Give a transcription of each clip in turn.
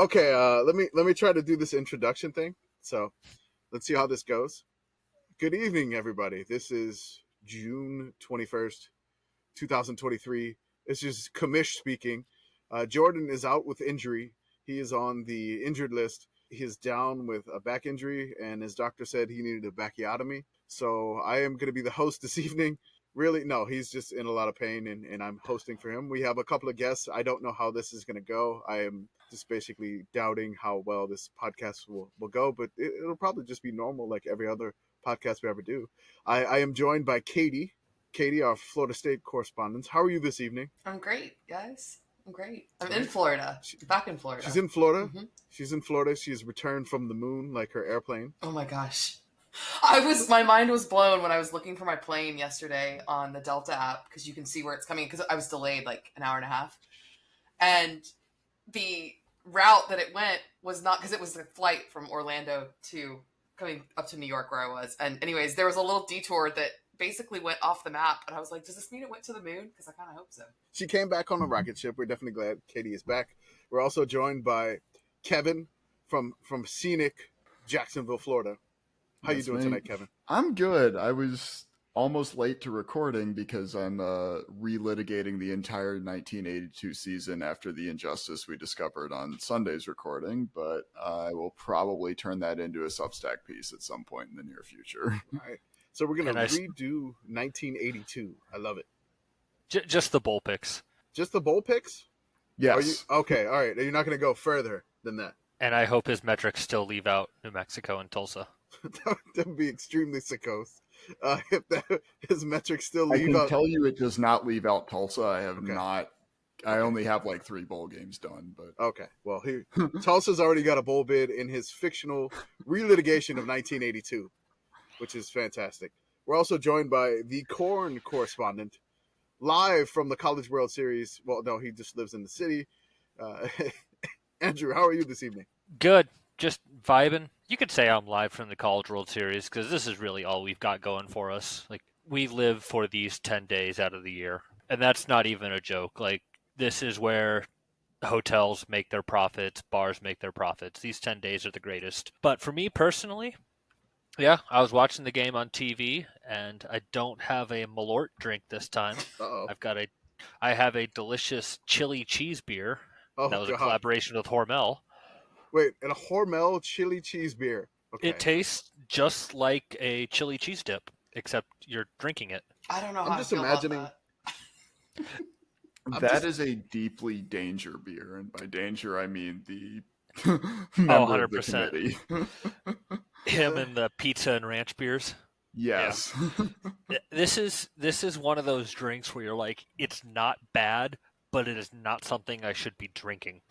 Okay, let me try to do this introduction thing. So let's see how this goes. Good evening, everybody. This is June 21st, 2023. This is Commish speaking. Jordan is out with injury. He is on the injured list. He is down with a back injury, and his doctor said he needed a backiotomy. So I am going to be the host this evening. Really, no, he's just in a lot of pain, and I'm hosting for him. We have a couple of guests. I don't know how this is going to go. I am just basically doubting how well this podcast will go, but it'll probably just be normal like every other podcast we ever do. I am joined by Katie. Katie, our Florida State correspondent. How are you this evening? I'm great, guys. I'm great. I'm in Florida. Back in Florida. She's in Florida? Mm-hmm. She's in Florida. She has returned from the moon like her airplane. Oh my gosh. My mind was blown when I was looking for my plane yesterday on the Delta app because you can see where it's coming because I was delayed like an hour and a half. And the route that it went was not because it was a flight from Orlando to coming up to New York where I was. And anyways, there was a little detour that basically went off the map. And I was like, does this mean it went to the moon? Because I kind of hope so. She came back on a rocket ship. We're definitely glad Katie is back. We're also joined by Kevin from scenic Jacksonville, Florida. How you doing tonight, Kevin? I'm good. I was almost late to recording because I'm relitigating the entire 1982 season after the injustice we discovered on Sunday's recording, but I will probably turn that into a Substack piece at some point in the near fuure. All right. So we're going to redo 1982. I love it. Just the bowl picks. Just the bowl picks? Yes. Okay, all right. You're not going to go further than that. And I hope his metrics still leave out New Mexico and Tulsa. That would be extremely sickos. If his metrics still leave out. I can tell you it does not leave out Tulsa. I have not. I only have like 3 bowl games done. But okay. Well, Tulsa's already got a bowl bid in his fictional relitigation of 1982, which is fantastic. We're also joined by the Corn correspondent, live from the College World Series. Well, no, he just lives in the city. Andrew, how are you this evening? Good. Just vibing. You could say I'm live from the College World Series because this is really all we've got going for us. Like, we live for these 10 days out of the year, and that's not even a joke. Like, this is where hotels make their profits, bars make their profits. These 10 days are the greatest. But for me personally, yeah, I was watching the game on TV, and I don't have a Malort drink this time. Uh-oh. I have a delicious chili cheese beer. Oh, that was God. a collaboration with Hormel. Wait, and a Hormel chili cheese beer. Okay. It tastes just like a chili cheese dip, except you're drinking it. I don't know how I'm just I feel imagining. About that is a deeply danger beer, and by danger I mean the member 100%. Of the committee. Him and the pizza and ranch beers. Yes. Yeah. This is one of those drinks where you're like, it's not bad, but it is not something I should be drinking.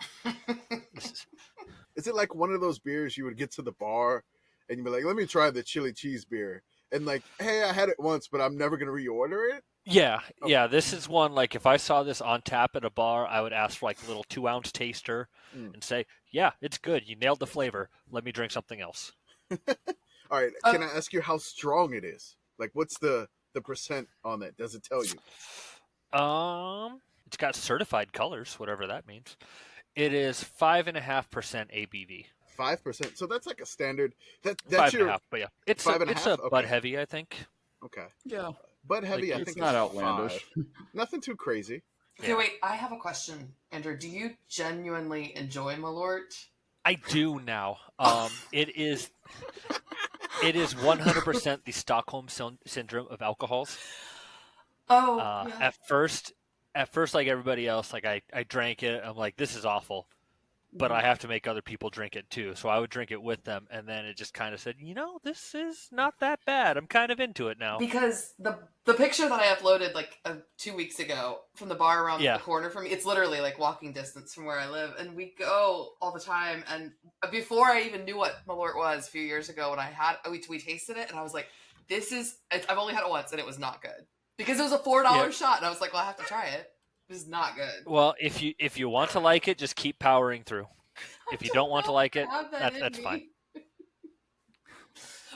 Is it like one of those beers you would get to the bar and you'd be like, let me try the chili cheese beer? And like, hey, I had it once, but I'm never going to reorder it? Yeah, yeah. This is one, like, if I saw this on tap at a bar, I would ask for like a little 2-ounce taster and say, yeah, it's good. You nailed the flavor. Let me drink something else. All right. Can I ask you how strong it is? Like, what's the percent on that? Does it tell you? It's got certified colors, whatever that means. It is 5.5% ABV. 5%. So that's like a standard. That's 5.5. But yeah, it's a Okay. Bud Heavy, I think. Okay. Yeah. Bud Heavy, like, I think it's not is outlandish. 5. Nothing too crazy. Okay, Yeah. wait. I have a question, Andrew. Do you genuinely enjoy Malort? I do now. It is 100% the Stockholm syndrome of alcohols. Oh, yeah. At first, like everybody else, like I drank it. I'm like, this is awful, but I have to make other people drink it too. So I would drink it with them, and then it just kind of said, this is not that bad. I'm kind of into it now. Because the picture that I uploaded like 2 weeks ago from the bar around the corner from me, it's literally like walking distance from where I live, and we go all the time. And before I even knew what Malort was a few years ago, when we tasted it, and I was like, I've only had it once, and it was not good. Because it was a $4 shot, and I was like, well, I have to try it. This is not good. Well, if you want to like it, just keep powering through. If you don't want to like it, that's fine.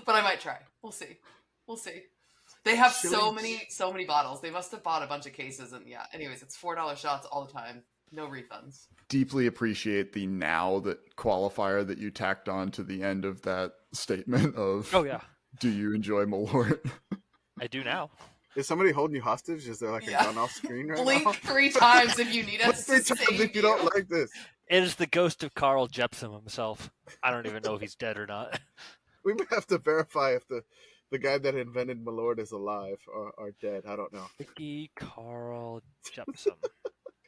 But I might try. We'll see. They have so many bottles. They must have bought a bunch of cases, and yeah. Anyways, it's $4 shots all the time. No refunds. Deeply appreciate the now that qualifier that you tacked on to the end of that statement of, Oh yeah, do you enjoy Malort? I do now. Is somebody holding you hostage? Is there like a gun off screen right Blink now? 3 times if you need Blink us 3 to times save if you don't like this. It is the ghost of Carl Jepsen himself. I don't even know if he's dead or not. We may have to verify if the guy that invented Malort is alive or dead. I don't know. Vicky Carl Jepsen.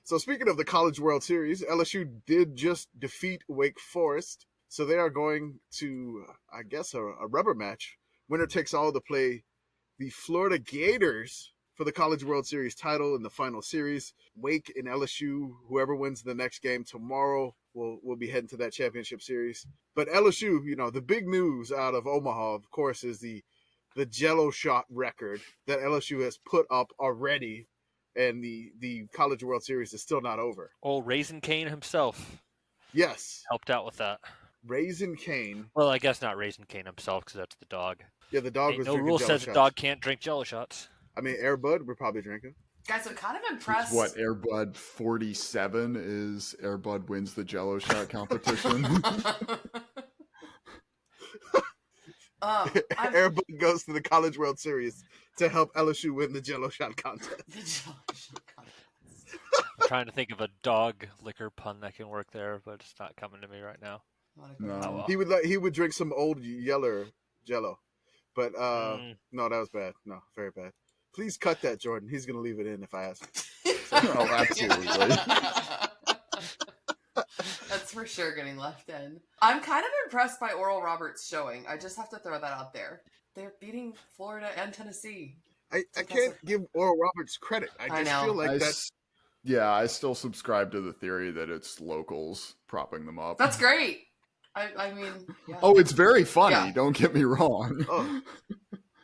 So speaking of the College World Series, LSU did just defeat Wake Forest. So they are going to, I guess, a rubber match. Winner takes all to play the Florida Gators for the College World Series title in the final series. Wake and LSU, whoever wins the next game tomorrow, will be heading to that championship series. But LSU, the big news out of Omaha, of course, is the Jelleaux shot record that LSU has put up already. And the College World Series is still not over. Old Raisin Cane himself. Yes. Helped out with that. Raisin Cane. Well, I guess not Raisin Cane himself because that's the dog. Yeah, the dog Ain't was no drinking rule Jello says shots. a dog can't drink Jello shots. I mean, Air Bud, we're probably drinking. Guys, I'm kind of impressed. What, Air Bud 47 is Air Bud wins the Jello shot competition? Air Bud goes to the College World Series to help LSU win the Jello shot contest. The Jello shot contest. I'm trying to think of a dog liquor pun that can work there, but it's not coming to me right now. No. Oh, well. He would drink some old Yeller Jello, but no, that was bad. No, very bad. Please cut that, Jordan. He's gonna leave it in if I ask him. Oh, absolutely. That's for sure getting left in. I'm kind of impressed by Oral Roberts' showing. I just have to throw that out there. They're beating Florida and Tennessee. I can't give Oral Roberts credit. I just feel like that's... Yeah, I still subscribe to the theory that it's locals propping them up. That's great. I mean, yeah. Oh, it's very funny. Yeah. Don't get me wrong. Oh,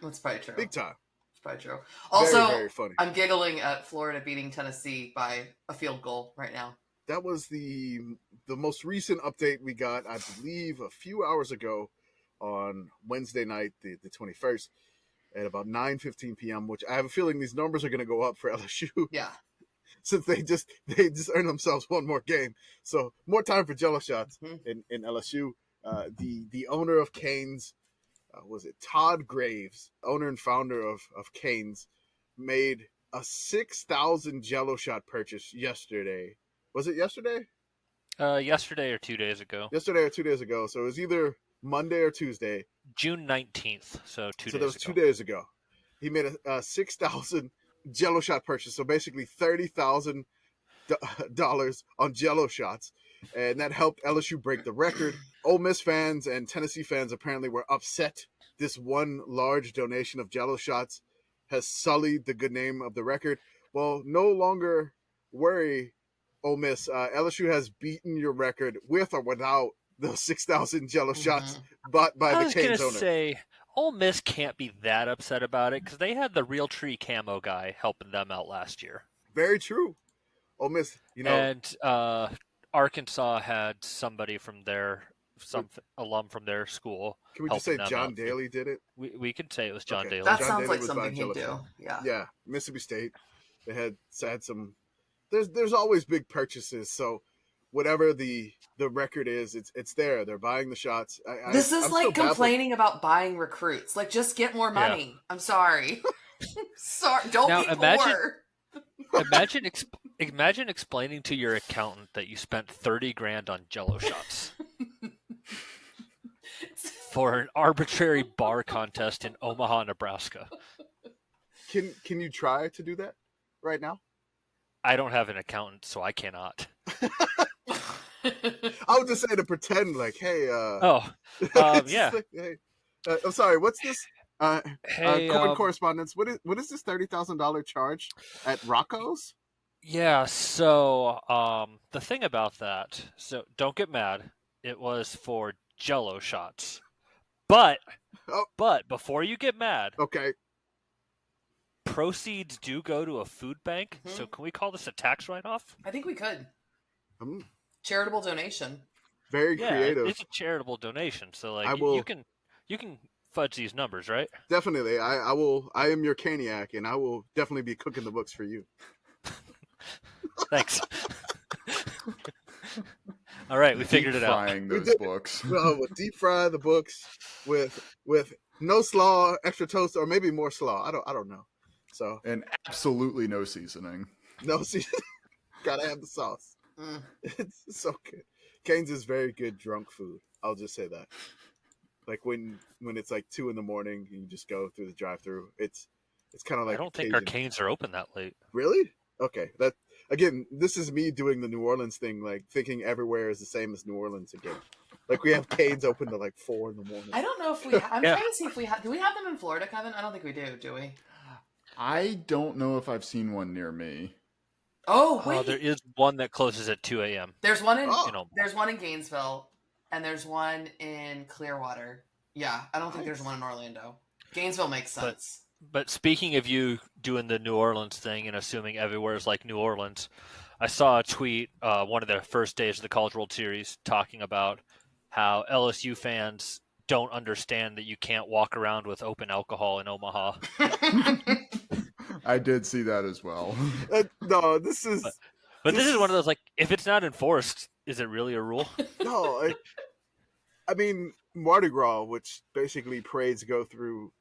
That's probably true. big time. It's probably true. Also, Very, very funny. I'm giggling at Florida beating Tennessee by a field goal right now. That was the most recent update we got, I believe, a few hours ago on Wednesday night, the 21st, at about 9:15 p.m., which I have a feeling these numbers are going to go up for LSU. Yeah. Since they just earned themselves one more game. So more time for Jello shots in LSU. The owner of Canes, was it Todd Graves, owner and founder of Canes, made a 6,000 Jello shot purchase yesterday. Was it yesterday? Yesterday or 2 days ago. Yesterday or 2 days ago. So it was either Monday or Tuesday. June 19th, so 2 days ago. So that was 2 days ago. He made a 6,000 Jello shot purchase. So basically $30,000 on Jello shots. And that helped LSU break the record. Ole Miss fans and Tennessee fans apparently were upset. This one large donation of Jello shots has sullied the good name of the record. Well, no longer worry, Ole Miss. LSU has beaten your record with or without those 6,000 Jello shots bought by the Canes owner. I was going to say, Ole Miss can't be that upset about it because they had the Real Tree camo guy helping them out last year. Very true. Ole Miss, And Arkansas had somebody from some alum from their school. Can we just say John Daly did it? We could say it was John Daly. That John sounds Daly like was something buying he'd Jello do. shots. Yeah. Yeah, Mississippi State. They had some. There's always big purchases. So whatever the record is, it's there. They're buying the shots. This is I'm like still complaining about buying recruits. Like, just get more money. Yeah. I'm sorry. Sorry, don't now, be poor. Imagine explaining to your accountant that you spent $30,000 on Jello shots for an arbitrary bar contest in Omaha, Nebraska. Can you try to do that right now? I don't have an accountant, so I cannot. I was just saying to pretend like, hey. Yeah. Hey, I'm sorry. What's this? Hey, correspondence. What is this $30,000 charge at Rocco's? Yeah. So the thing about that. So don't get mad. It was for Jello shots, but before you get mad, okay. Proceeds do go to a food bank. Mm-hmm. So can we call this a tax write-off? I think we could. Charitable donation. Very creative. It's a charitable donation. So like you can fudge these numbers, right? Definitely. I will. I am your caniac, and I will definitely be cooking the books for you. Thanks. All right, we figured it out. Frying We those did. books. Well, we'll deep fry the books with no slaw, extra toast, or maybe more slaw. I don't know. So And absolutely no seasoning. no, see, gotta have the sauce. Mm. It's so good. Cane's is very good drunk food. I'll just say that. Like when it's like 2 a.m. and you just go through the drive-through. It's kind of like I don't think Cajun. our canes are open that late. Really? Okay. That again, this is me doing the New Orleans thing, like thinking everywhere is the same as New Orleans again. Like we have Cane's open to like 4 a.m. I don't know if we. I'm Yeah. trying to see if we have. Do we have them in Florida, Kevin? I don't think we do we? I don't know if I've seen one near me. Oh wait, There is one that closes at 2 a.m. there's one in Oh. there's one in Gainesville, and there's one in Clearwater. Yeah, I don't think there's one in Orlando. Gainesville makes sense. But speaking of you doing the New Orleans thing and assuming everywhere is like New Orleans, I saw a tweet one of the first days of the College World Series talking about how LSU fans don't understand that you can't walk around with open alcohol in Omaha. I did see that as well. No, this is But this is one of those, like, if it's not enforced, is it really a rule? no. I mean, Mardi Gras, which basically parades go through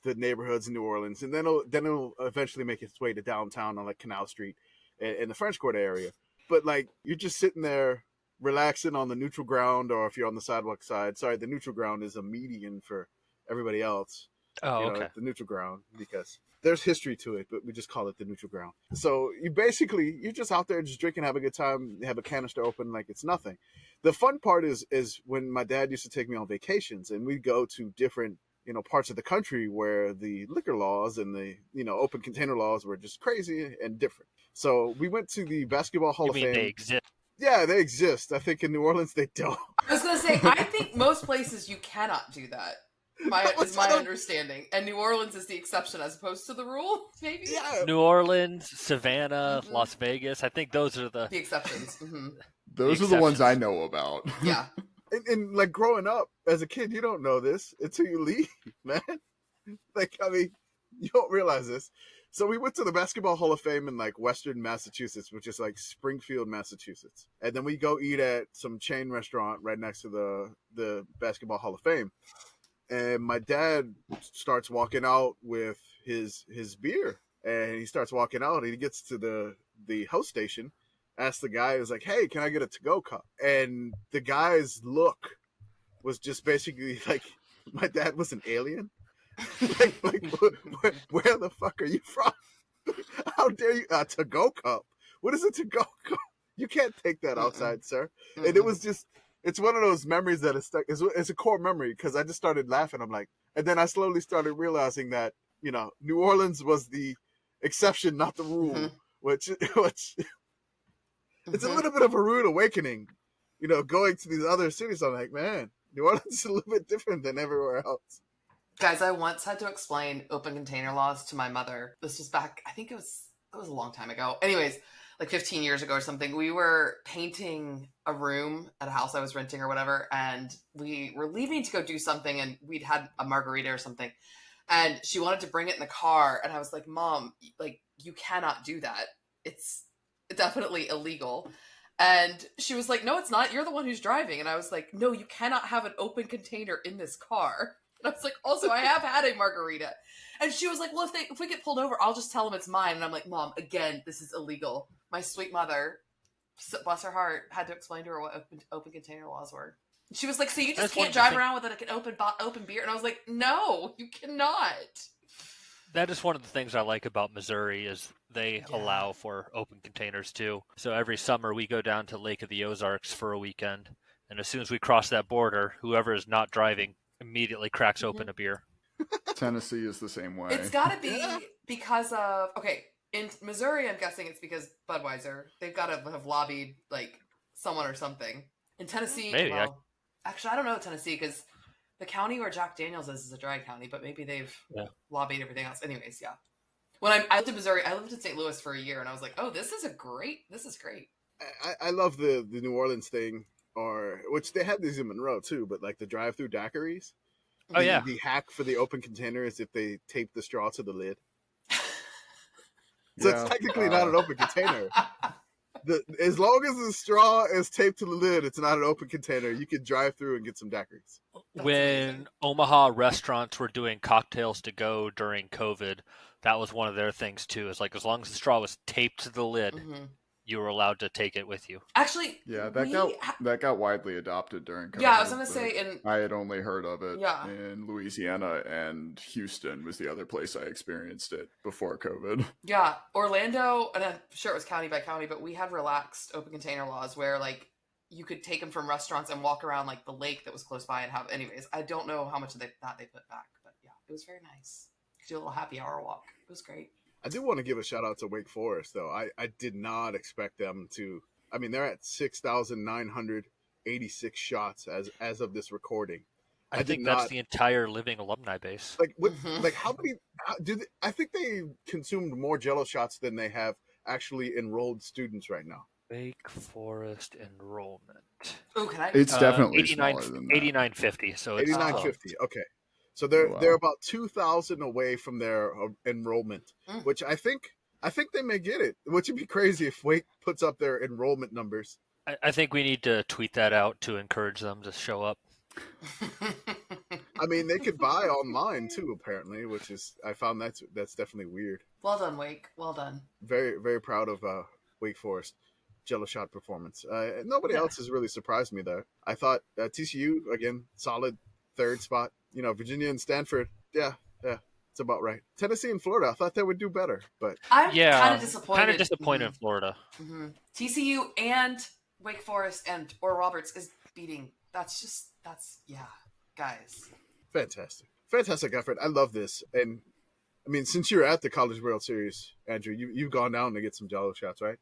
the neighborhoods in New Orleans, and then it'll eventually make its way to downtown on like Canal Street and the French Quarter area. But like you're just sitting there relaxing on the neutral ground, or if you're on the sidewalk side. Sorry, the neutral ground is a median for everybody else. Oh, You know, okay. the neutral ground, because there's history to it, but we just call it the neutral ground. So you're just out there just drinking, have a good time, have a canister open like it's nothing. The fun part is when my dad used to take me on vacations and we'd go to different, parts of the country where the liquor laws and the, open container laws were just crazy and different. So we went to the Basketball Hall You of mean Fame. they exist? Yeah, they exist. I think in New Orleans they don't. I was gonna say, I think most places you cannot do that. Is my understanding, and New Orleans is the exception as opposed to the rule. Maybe Yeah. New Orleans, Savannah, Las Vegas. I think those are the the exceptions. Hmm. Those are the ones I know about. Yeah, And like growing up as a kid, you don't know this until you leave, man. Like, I mean, you don't realize this. So we went to the Basketball Hall of Fame in like Western Massachusetts, which is like Springfield, Massachusetts. And then we go eat at some chain restaurant right next to the Basketball Hall of Fame. And my dad starts walking out with his beer. And he starts walking out and he gets to the host station, asks the guy, was like, "Hey, can I get a to-go cup?" And the guy's look was just basically like, my dad was an alien. like where the fuck are you from? How dare you? A to-go cup? What is a to-go cup? You can't take that outside, sir. And it was just, it's one of those memories that is stuck. It's a core memory because I just started laughing. I'm like, and then I slowly started realizing that, New Orleans was the exception, not the rule, which it's a little bit of a rude awakening, going to these other cities. I'm like, man, New Orleans is a little bit different than everywhere else. Guys, I once had to explain open container laws to my mother. This was back, I think it was a long time ago. Anyways, like 15 years ago or something. We were painting a room at a house I was renting or whatever, and we were leaving to go do something, and we'd had a margarita or something, and she wanted to bring it in the car, and I was like, "Mom, like, you cannot do that. It's definitely illegal." And she was like, "No, it's not. You're the one who's driving." And I was like, "No, you cannot have an open container in this car." And I was like, "Also, I have had a margarita." And she was like, "Well, if we get pulled over, I'll just tell them it's mine." And I'm like, "Mom, again, this is illegal." My sweet mother, bless her heart, had to explain to her what open container laws were. She was like, "So you just can't drive around with like an open beer?" And I was like, "No, you cannot." That is one of the things I like about Missouri is they allow for open containers too. So every summer we go down to Lake of the Ozarks for a weekend, and as soon as we cross that border, whoever is not driving immediately cracks open a beer. Tennessee is the same way. It's got to be because of, okay, in Missouri, I'm guessing it's because Budweiser. They've got to have lobbied like someone or something. In Tennessee, Maybe, actually, I don't know Tennessee because the county where Jack Daniels is a dry county, but maybe they've lobbied everything else. Anyways, yeah. When I lived in Missouri, I lived in St. Louis for a year, and I was like, "Oh, this is great. I love the New Orleans thing, which they had these in Monroe too, but like the drive-through daiquiris. Oh, yeah. The hack for the open container is if they tape the straw to the lid. So it's technically not an open container. As long as the straw is taped to the lid, it's not an open container. You can drive through and get some daiquiris. When amazing. Omaha restaurants were doing cocktails to go during COVID, that was one of their things too. Is like as long as the straw was taped to the lid, Hmm. you were allowed to take it with you. Actually, Yeah, we that got widely adopted during COVID. yeah, I was gonna but say, and I had only heard of it yeah, in Louisiana, and Houston was the other place I experienced it before COVID. yeah, Orlando, and I'm sure it was county by county, but we had relaxed open container laws where like you could take them from restaurants and walk around like the lake that was close by and have. Anyways, I don't know how much of that they put back, but yeah, it was very nice. Do a little happy hour walk. It was great. I do want to give a shout out to Wake Forest, though. I did not expect them to. I mean, they're at 6,986 shots as of this recording. I did think not that's the entire living alumni base. like what Mhm. like how many I think they consumed more Jello shots than they have actually enrolled students right now. Wake Forest enrollment. Oh, can I? It's definitely 89, smaller than that. 8950. So it's 8950. Okay. So Wow. they're about 2,000 away from their enrollment, Mm. which I think they may get it, which would be crazy if Wake puts up their enrollment numbers. I think we need to tweet that out to encourage them to show up. I mean, they could buy online too, apparently, which is I found that's definitely weird. Well done, Wake. Well done. Very very proud of Wake Forest Jello shot performance. Nobody Yeah. else has really surprised me there. I thought TCU again solid third spot. You know, Virginia and Stanford, yeah, it's about right. Tennessee and Florida, I thought they would do better, but I'm Yeah, kind of disappointed. Kind of disappointed in Florida. Mm-hmm. TCU and Wake Forest and Oral Roberts is beating. That's yeah, guys. fantastic effort. I love this, and I mean, since you're at the College World Series, Andrew, you've gone down to get some Jello shots, right?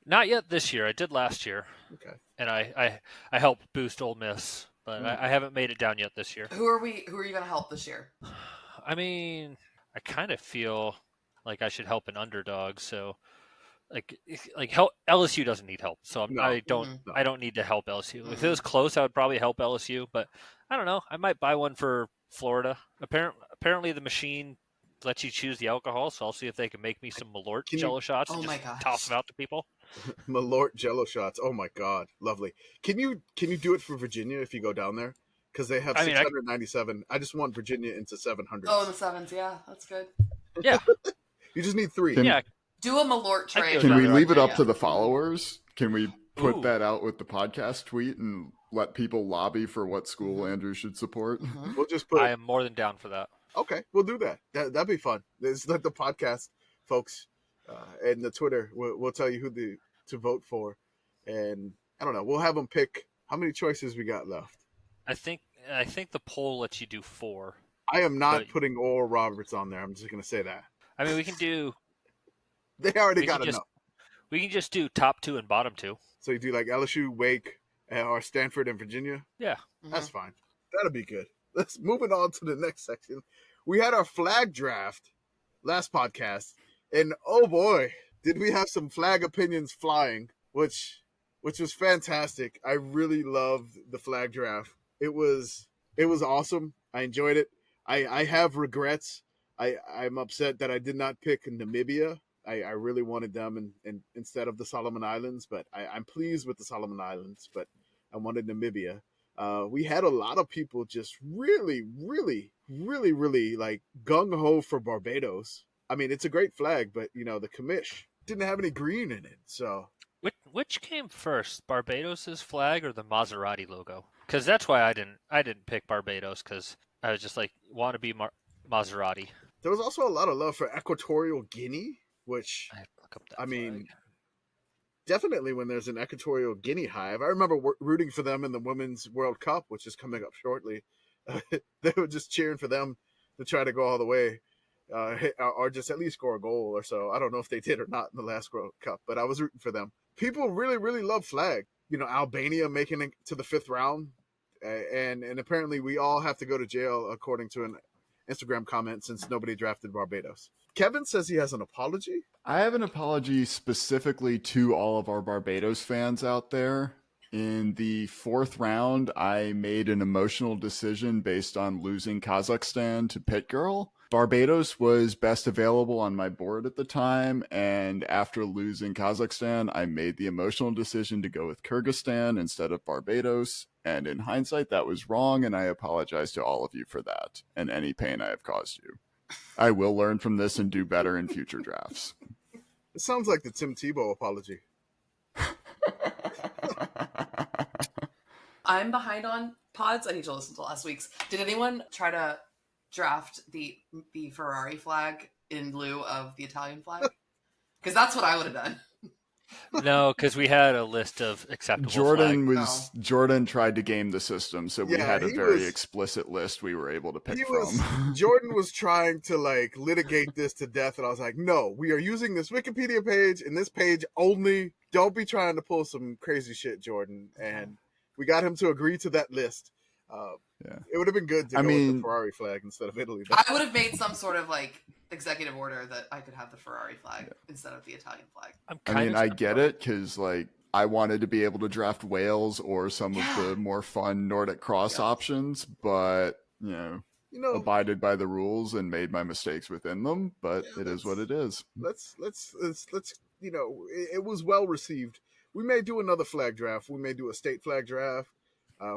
Not yet this year. I did last year, Okay. and I helped boost Ole Miss, but I haven't made it down yet this year. Who are you going to help this year? I mean, I kind of feel like I should help an underdog. So, like help LSU doesn't need help. So No. I don't Mhm. I don't need to help LSU. If it Mhm. was close, I would probably help LSU. But I don't know. I might buy one for Florida. Apparently, the machine lets you choose the alcohol. So I'll see if they can make me some Malort Can you- Jello shots Oh and my just gosh. toss them out to people. Malort Jello shots. Oh my God, lovely. Can you do it for Virginia if you go down there? Because they have I mean, 697. I just want Virginia into 700. Oh, the sevens. Yeah, that's good. Yeah, You just need 3. Can- yeah. Do a Malort I trade. feel Can we Another leave it up Yeah. to the followers? Can we put Ooh. that out with the podcast tweet and let people lobby for what school Andrew should support? Mhm. We'll just put. I am more than down for that. Okay, we'll do that. That'd be fun. Let's let the podcast folks and the Twitter. We'll tell you who to vote for, and I don't know. We'll have them pick how many choices we got left. I think the poll lets you do 4. I am not But- putting Oral Roberts on there. I'm just gonna say that I mean, we can do they already We got can enough. we can just do top 2 and bottom 2. So you do like LSU, Wake, or Stanford and Virginia. Yeah. Mhm. That's fine. That'll be good. Let's move it on to the next section. We had our flag draft last podcast, and oh boy, did we have some flag opinions flying, which was fantastic. I really loved the flag draft. It was awesome. I enjoyed it. I have regrets. I'm upset that I did not pick Namibia. I really wanted them in instead of the Solomon Islands, but I'm pleased with the Solomon Islands, but I wanted Namibia. We had a lot of people just really like gung ho for Barbados. I mean, it's a great flag, but you know the Commish didn't have any green in it, so Which came first, Barbados' flag or the Maserati logo? Because that's why I didn't pick Barbados, because I was just like, want to be Maserati. there was also a lot of love for Equatorial Guinea, which I have to look up that I mean, flag. definitely when there's an Equatorial Guinea hive. I remember rooting for them in the Women's World Cup, which is coming up shortly. They were just cheering for them to try to go all the way, or just at least score a goal or so. I don't know if they did or not in the last World Cup, but I was rooting for them. People really love flag. You know, Albania making it to the 5th round, and apparently we all have to go to jail according to an Instagram comment since nobody drafted Barbados. Kevin says he has an apology. I have an apology specifically to all of our Barbados fans out there. In the 4th round, I made an emotional decision based on losing Kazakhstan to Pit Girl. Barbados was best available on my board at the time, and after losing Kazakhstan, I made the emotional decision to go with Kyrgyzstan instead of Barbados, and in hindsight, that was wrong, and I apologize to all of you for that, and any pain I have caused you. I will learn from this and do better in future drafts. It sounds like the Tim Tebow apology. I'm behind on pods. I need to listen to last week's. Did anyone try to draft the Ferrari flag in lieu of the Italian flag? Because that's what I would have done. No, because we had a list of acceptable flags. Jordan tried to game the system, so we had a very explicit list we were able to pick from. Jordan was trying to like litigate this to death, and I was like, no, we are using this Wikipedia page and this page only. Don't be trying to pull some crazy shit, Jordan. And we got him to agree to that list. It would have been good to go with the Ferrari flag instead of Italy. I would have made some sort of like executive order that I could have the Ferrari flag instead of the Italian flag. I get it, because like I wanted to be able to draft Wales or some of the more fun Nordic cross options, but you know, abided by the rules and made my mistakes within them. But it is what it is. Let's it was well received. We may do another flag draft. We may do a state flag draft.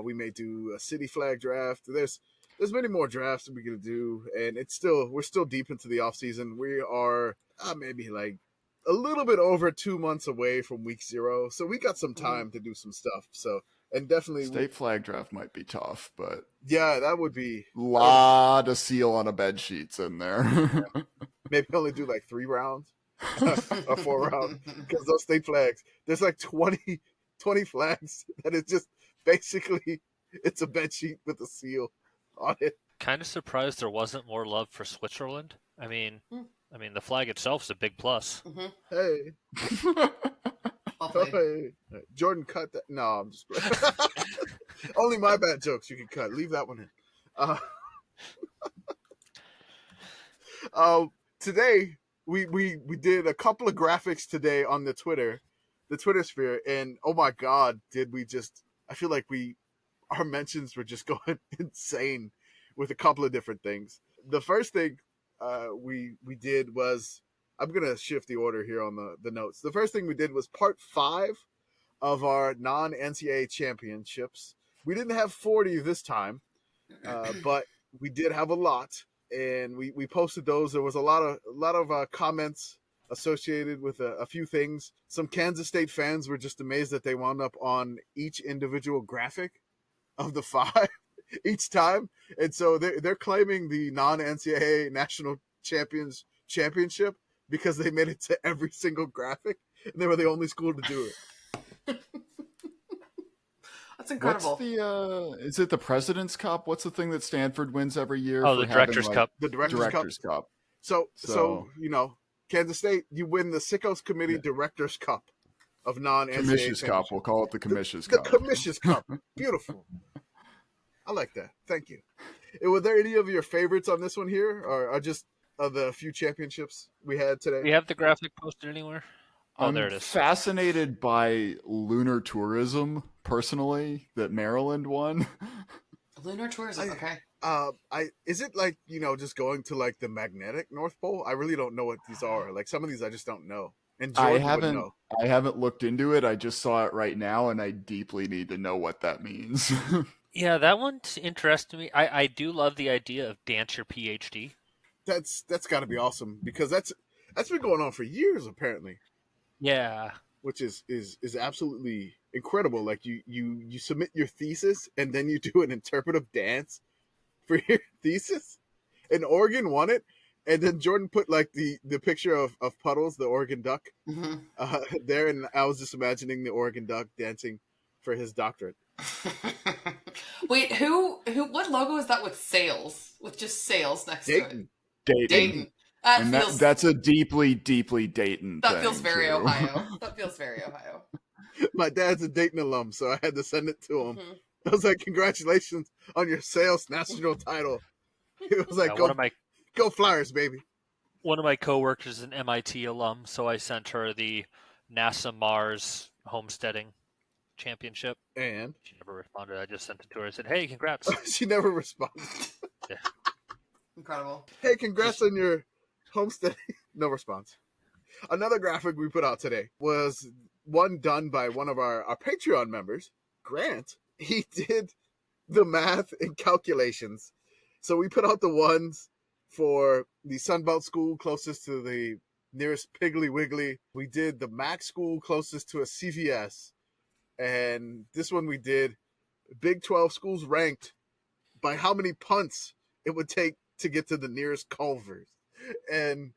We may do a city flag draft. There's many more drafts that we're gonna do, and we're still deep into the off season. We are maybe like a little bit over 2 months away from week 0, so we got some time to do some stuff. So, and definitely state flag draft might be tough, but that would be a lot of seal on a bed sheets in there. Maybe only do like 3 rounds or 4 rounds, because those state flags, there's like 20 flags that is just basically it's a bed sheet with a seal on it. Kind of surprised there wasn't more love for Switzerland. I mean, the flag itself is a big plus. Hey. Hey. Jordan, cut that. No, I'm just only my bad jokes you can cut. Leave that one in. Today we did a couple of graphics today on the Twitter sphere, and oh my god, I feel like our mentions were just going insane with a couple of different things. The first thing we did was, I'm going to shift the order here on the notes. The first thing we did was part 5 of our non-NCAA championships. We didn't have 40 this time, but we did have a lot, and we posted those. There was a lot of comments associated with a few things. Some Kansas State fans were just amazed that they wound up on each individual graphic of the 5 each time, and so they're claiming the non-NCAA national championship because they made it to every single graphic, and they were the only school to do it. That's incredible. Is it the President's Cup? What's the thing that Stanford wins every year? Oh, the Director's Cup. The Director's Cup. So Kansas State, you win the Sickos Committee Director's Cup of non-NCAA Commish's Cup. We'll call it the Commish's Cup. The Commish's Cup. Beautiful. I like that. Thank you. Were there any of your favorites on this one here, or just of the few championships we had today? Do you have the graphic posted anywhere? Oh, there it is. Fascinated by Lunar tourism, personally, that Maryland won. Lunar tourism, okay. Is it like, just going to like the magnetic North Pole? I really don't know what these are. Like some of these I just don't know. And Jordan I haven't looked into it. I just saw it right now, and I deeply need to know what that means. Yeah, that one's interesting to me. I do love the idea of dance your PhD. That's got to be awesome, because that's been going on for years apparently. Yeah, which is absolutely incredible. Like you submit your thesis and then you do an interpretive dance for your thesis. And Oregon won it, and then Jordan put like the picture of Puddles, the Oregon duck, there, and I was just imagining the Oregon duck dancing for his doctorate. Wait, what logo is that with sails? With just sails next to it? Dayton. That's a deeply, deeply Dayton That thing, feels very too. Ohio. That feels very Ohio. My dad's a Dayton alum, so I had to send it to him. I was like, congratulations on your sales national title. It was like, go Flyers, baby. One of my coworkers is an MIT alum, so I sent her the NASA Mars homesteading championship. And she never responded. I just sent it to her and said, hey, congrats. She never responded. Yeah. Incredible. Hey, congrats on your homestead. No response. Another graphic we put out today was one done by one of our Patreon members, Grant. He did the math and calculations. So we put out the ones for the Sunbelt school closest to the nearest Piggly Wiggly. We did the Mac school closest to a CVS. And this one we did Big 12 schools ranked by how many punts it would take to get to the nearest Culver's. And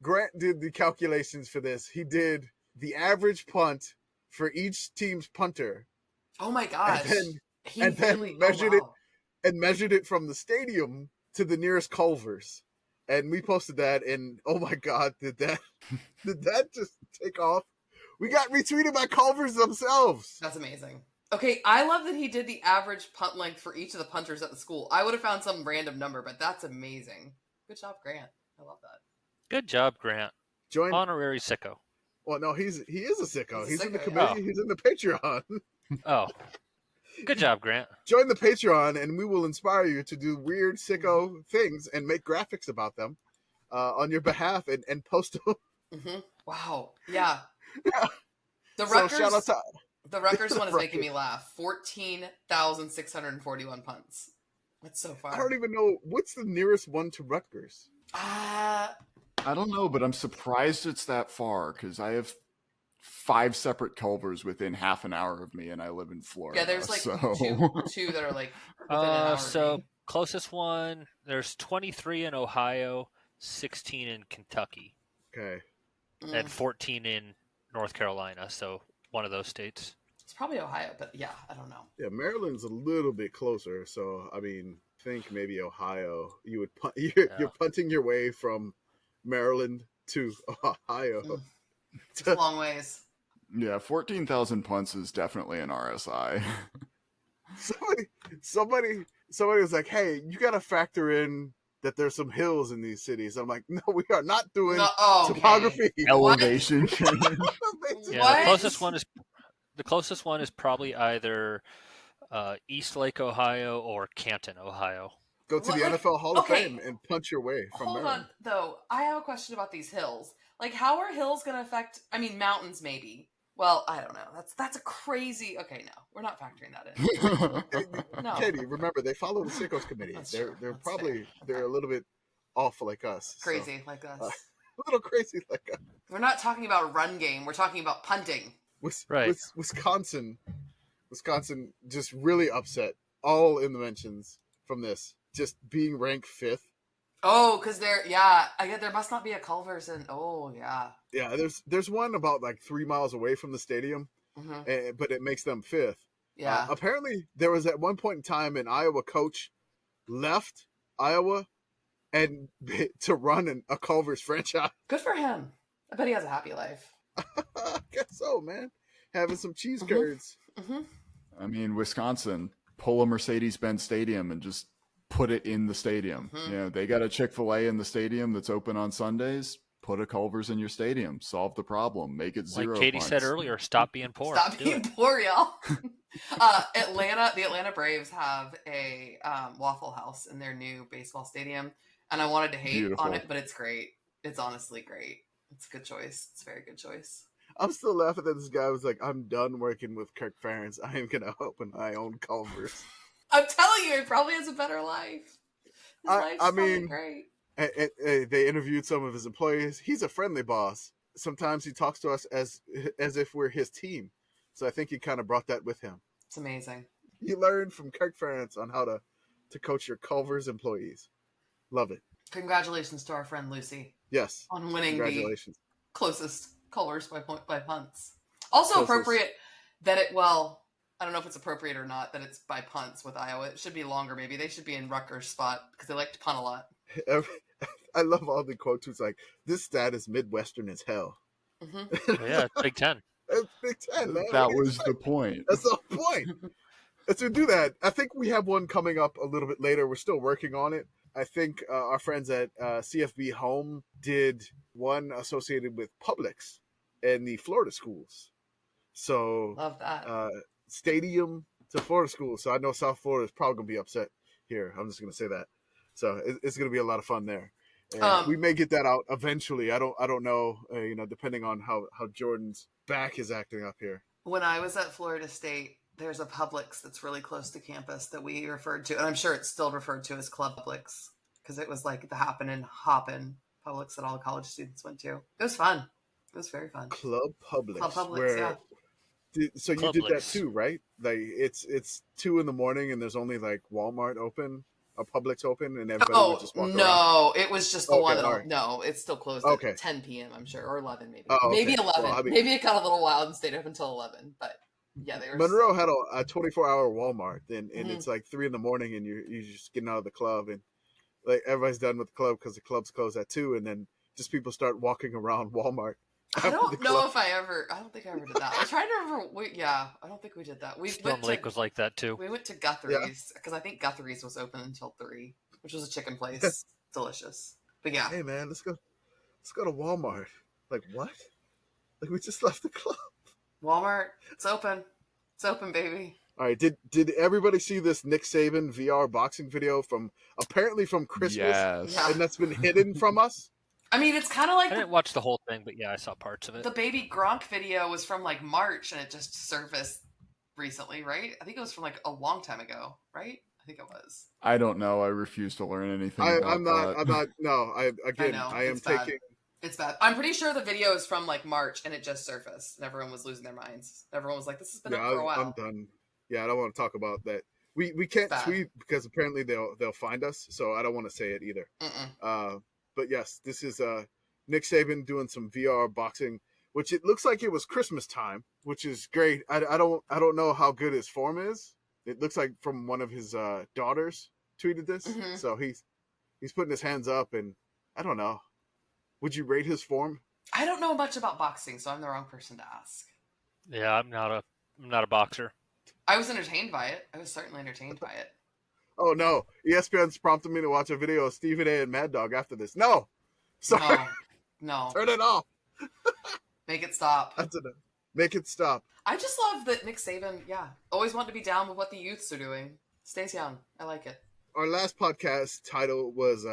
Grant did the calculations for this. He did the average punt for each team's punter. Oh my gosh. And then measured it from the stadium to the nearest Culver's. And we posted that, and oh my God, did that just take off? We got retweeted by Culver's themselves. That's amazing. Okay, I love that he did the average punt length for each of the punters at the school. I would have found some random number, but that's amazing. Good job, Grant. I love that. Good job, Grant. Honorary sicko. Well, no, he is a sicko. He's in the sicko, committee. yeah. He's in the Patreon. Oh, good job, Grant. Join the Patreon, and we will inspire you to do weird sicko things and make graphics about them on your behalf and post them. Mm-hmm. Wow. Yeah. Yeah. The Rutgers one is making me laugh. 14,641 punts. That's so far. I don't even know what's the nearest one to Rutgers. I don't know, but I'm surprised it's that far because I have 5 separate Culvers within half an hour of me, and I live in Florida. Yeah, there's like two that are like within an hour of me. Closest one, there's 23 in Ohio, 16 in Kentucky, Okay. Mm. and 14 in North Carolina. So one of those states. It's probably Ohio, but yeah, I don't know. Yeah, Maryland's a little bit closer, so I mean, think maybe Ohio. You would you're punting your way from Maryland to Ohio. It's a long ways. Yeah, 14,000 punts is definitely an RSI. Somebody was like, "Hey, you got to factor in that there's some hills in these cities." I'm like, "No, we are not doing topography, elevation." Yeah, the closest one is probably either East Lake, Ohio, or Canton, Ohio. Go to the NFL Hall of Fame and punch your way from Hold Maryland. on, though. I have a question about these hills. Like, how are hills going to affect? I mean, mountains maybe. Well, I don't know. That's a crazy. Okay, no, we're not factoring that in. No, Katie, remember they follow the Sickos Committee. They're probably a little bit off like us. Crazy like us. A little crazy like us. We're not talking about a run game. We're talking about punting. Wisconsin just really upset. All in the mentions from this, just being ranked 5th. Oh, because there must not be a Culver's in. Oh, yeah. Yeah, there's one about like 3 miles away from the stadium, but it makes them 5th. Yeah. Apparently, there was at one point in time an Iowa coach left Iowa and to run a Culver's franchise. Good for him. I bet he has a happy life. I guess so, man. Having some cheese curds. Mm-hmm. I mean, Wisconsin, pull a Mercedes-Benz Stadium and just put it in the stadium. Mm-hmm. You know, they got a Chick-fil-A in the stadium that's open on Sundays. Put a Culver's in your stadium. Solve the problem. Make it 0 Like Katie punts. said earlier, stop being poor. Stop being poor, y'all. The Atlanta Braves have a Waffle House in their new baseball stadium, and I wanted to hate on it, but it's great. It's honestly great. It's a good choice. It's a very good choice. I'm still laughing that this guy was like, "I'm done working with Kirk Ferentz. I am gonna open my own Culver's." I'm telling you, he probably has a better life. His life's probably great. They interviewed some of his employees. He's a friendly boss. Sometimes he talks to us as if we're his team. So I think he kind of brought that with him. It's amazing. You learned from Kirk Ferentz on how to coach your Culver's employees. Love it. Congratulations to our friend Lucy. Yes. On winning the closest Culver's by punts. Also closest. Appropriate that I don't know if it's appropriate or not that it's by punts with Iowa. It should be longer maybe. They should be in Rutgers' spot because they like to punt a lot. I love all the quotes. It's like, this stat is Midwestern as hell. Mm-hmm. Yeah, it's Big Ten. It's Big Ten, man. That was the point. That's the point. Let's do that. I think we have one coming up a little bit later. We're still working on it. I think our friends at CFB Home did one associated with Publix and the Florida schools. So love that. Stadium to Florida schools. So I know South Florida is probably going to be upset here. I'm just going to say that. So it's going to be a lot of fun there. And we may get that out eventually. I don't know, depending on how Jordan's back is acting up here. When I was at Florida State, there's a Publix that's really close to campus that we referred to, and I'm sure it's still referred to as Club Publix, because it was like the hoppin' Publix that all the college students went to. It was fun. It was very fun. Club Publix. Club Publix, yeah. So you did that too, right? Like it's 2 a.m. and there's only like Walmart open, a Publix open, and everybody would just walk around. No, it was just the one. Right. No, it's still closed at 10 p.m. I'm sure, or 11 maybe. Maybe 11. Well, maybe it got a little wild and stayed up until 11. But yeah, they were. Monroe had a 24-hour Walmart, and it's like 3 a.m. and you're just getting out of the club, and like everybody's done with the club because the club's closed at 2, and then just people start walking around Walmart. I don't know if I don't think I ever did that. I'm trying to remember. I don't think we did that. Storm Lake was like that too. We went to Guthrie's because I think Guthrie's was open until 3, which was a chicken place. Delicious. But yeah. Hey man, let's go to Walmart. Like what? Like we just left the club. Walmart, it's open. It's open, baby. All right, did everybody see this Nick Saban VR boxing video from Christmas? Yes. And that's been hidden from us? I mean, it's kind of like I didn't watch the whole thing, but yeah, I saw parts of it. The baby Gronk video was from like March, and it just surfaced recently, right? I think it was from like a long time ago, right? I think it was. I don't know. I refuse to learn anything. I'm not. No, I am taking. It's bad. I'm pretty sure the video is from like March, and it just surfaced, and everyone was losing their minds. Everyone was like, "This has been up for a while." I'm done. Yeah, I don't want to talk about that. We can't tweet because apparently they'll find us, so I don't want to say it either. But yes, this is Nick Saban doing some VR boxing, which it looks like it was Christmas time, which is great. I don't know how good his form is. It looks like from one of his daughters tweeted this, so he's putting his hands up, and I don't know. Would you rate his form? I don't know much about boxing, so I'm the wrong person to ask. Yeah, I'm not a boxer. I was entertained by it. I was certainly entertained by it. Oh no! ESPN's prompted me to watch a video of Stephen A. and Mad Dog after this. No, sorry. No. Turn it off. Make it stop. That's enough. Make it stop. I just love that Nick Saban, always wanted to be down with what the youths are doing. Stays young. I like it. Our last podcast title was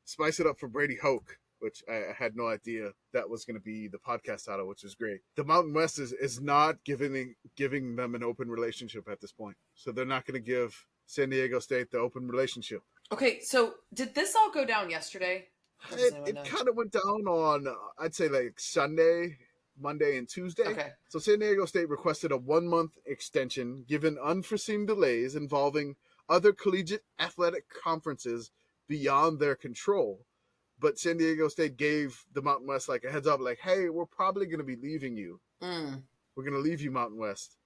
Spice It Up for Brady Hoke, which I had no idea that was going to be the podcast title, which is great. The Mountain West is not giving them an open relationship at this point. So they're not going to give San Diego State the open relationship. Okay, so did this all go down yesterday? It kind of went down on, I'd say, like Sunday, Monday, and Tuesday. Okay. So San Diego State requested a 1-month extension given unforeseen delays involving other collegiate athletic conferences beyond their control. But San Diego State gave the Mountain West like a heads up, like, hey, we're probably going to be leaving you. We're going to leave you, Mountain West.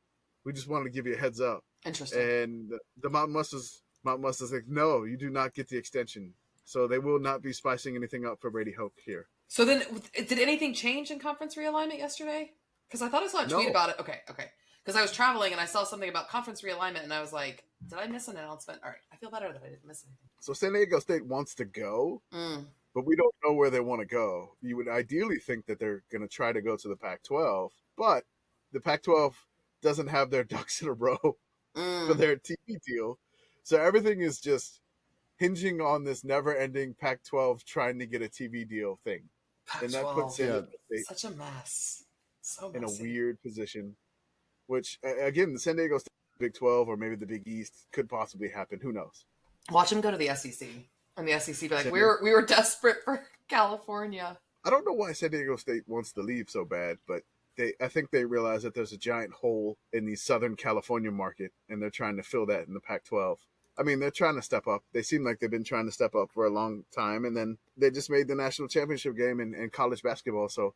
We just wanted to give you a heads up. Interesting. And the Mountain West is like, no, you do not get the extension. So they will not be spicing anything up for Brady Hoke here. So then, did anything change in conference realignment yesterday? Because I thought I saw a tweet about it. Okay. Because I was traveling and I saw something about conference realignment, and I was like, did I miss an announcement? All right. I feel better that I didn't miss anything. So San Diego State wants to go, but we don't know where they want to go. You would ideally think that they're going to try to go to the Pac-12, but the Pac-12 doesn't have their ducks in a row for their TV deal. So everything is just hinging on this never-ending Pac-12 trying to get a TV deal thing. Pac-12, and that puts San Diego State such a mess. So in a messy. weird position, which, again, the San Diego State Big 12 or maybe the Big East could possibly happen. Who knows? Watch them go to the SEC. And the SEC be like, we were desperate for California. I don't know why San Diego State wants to leave so bad, but I think they realize that there's a giant hole in the Southern California market, and they're trying to fill that in the Pac-12. I mean, they're trying to step up. They seem like they've been trying to step up for a long time, and then they just made the national championship game in college basketball, so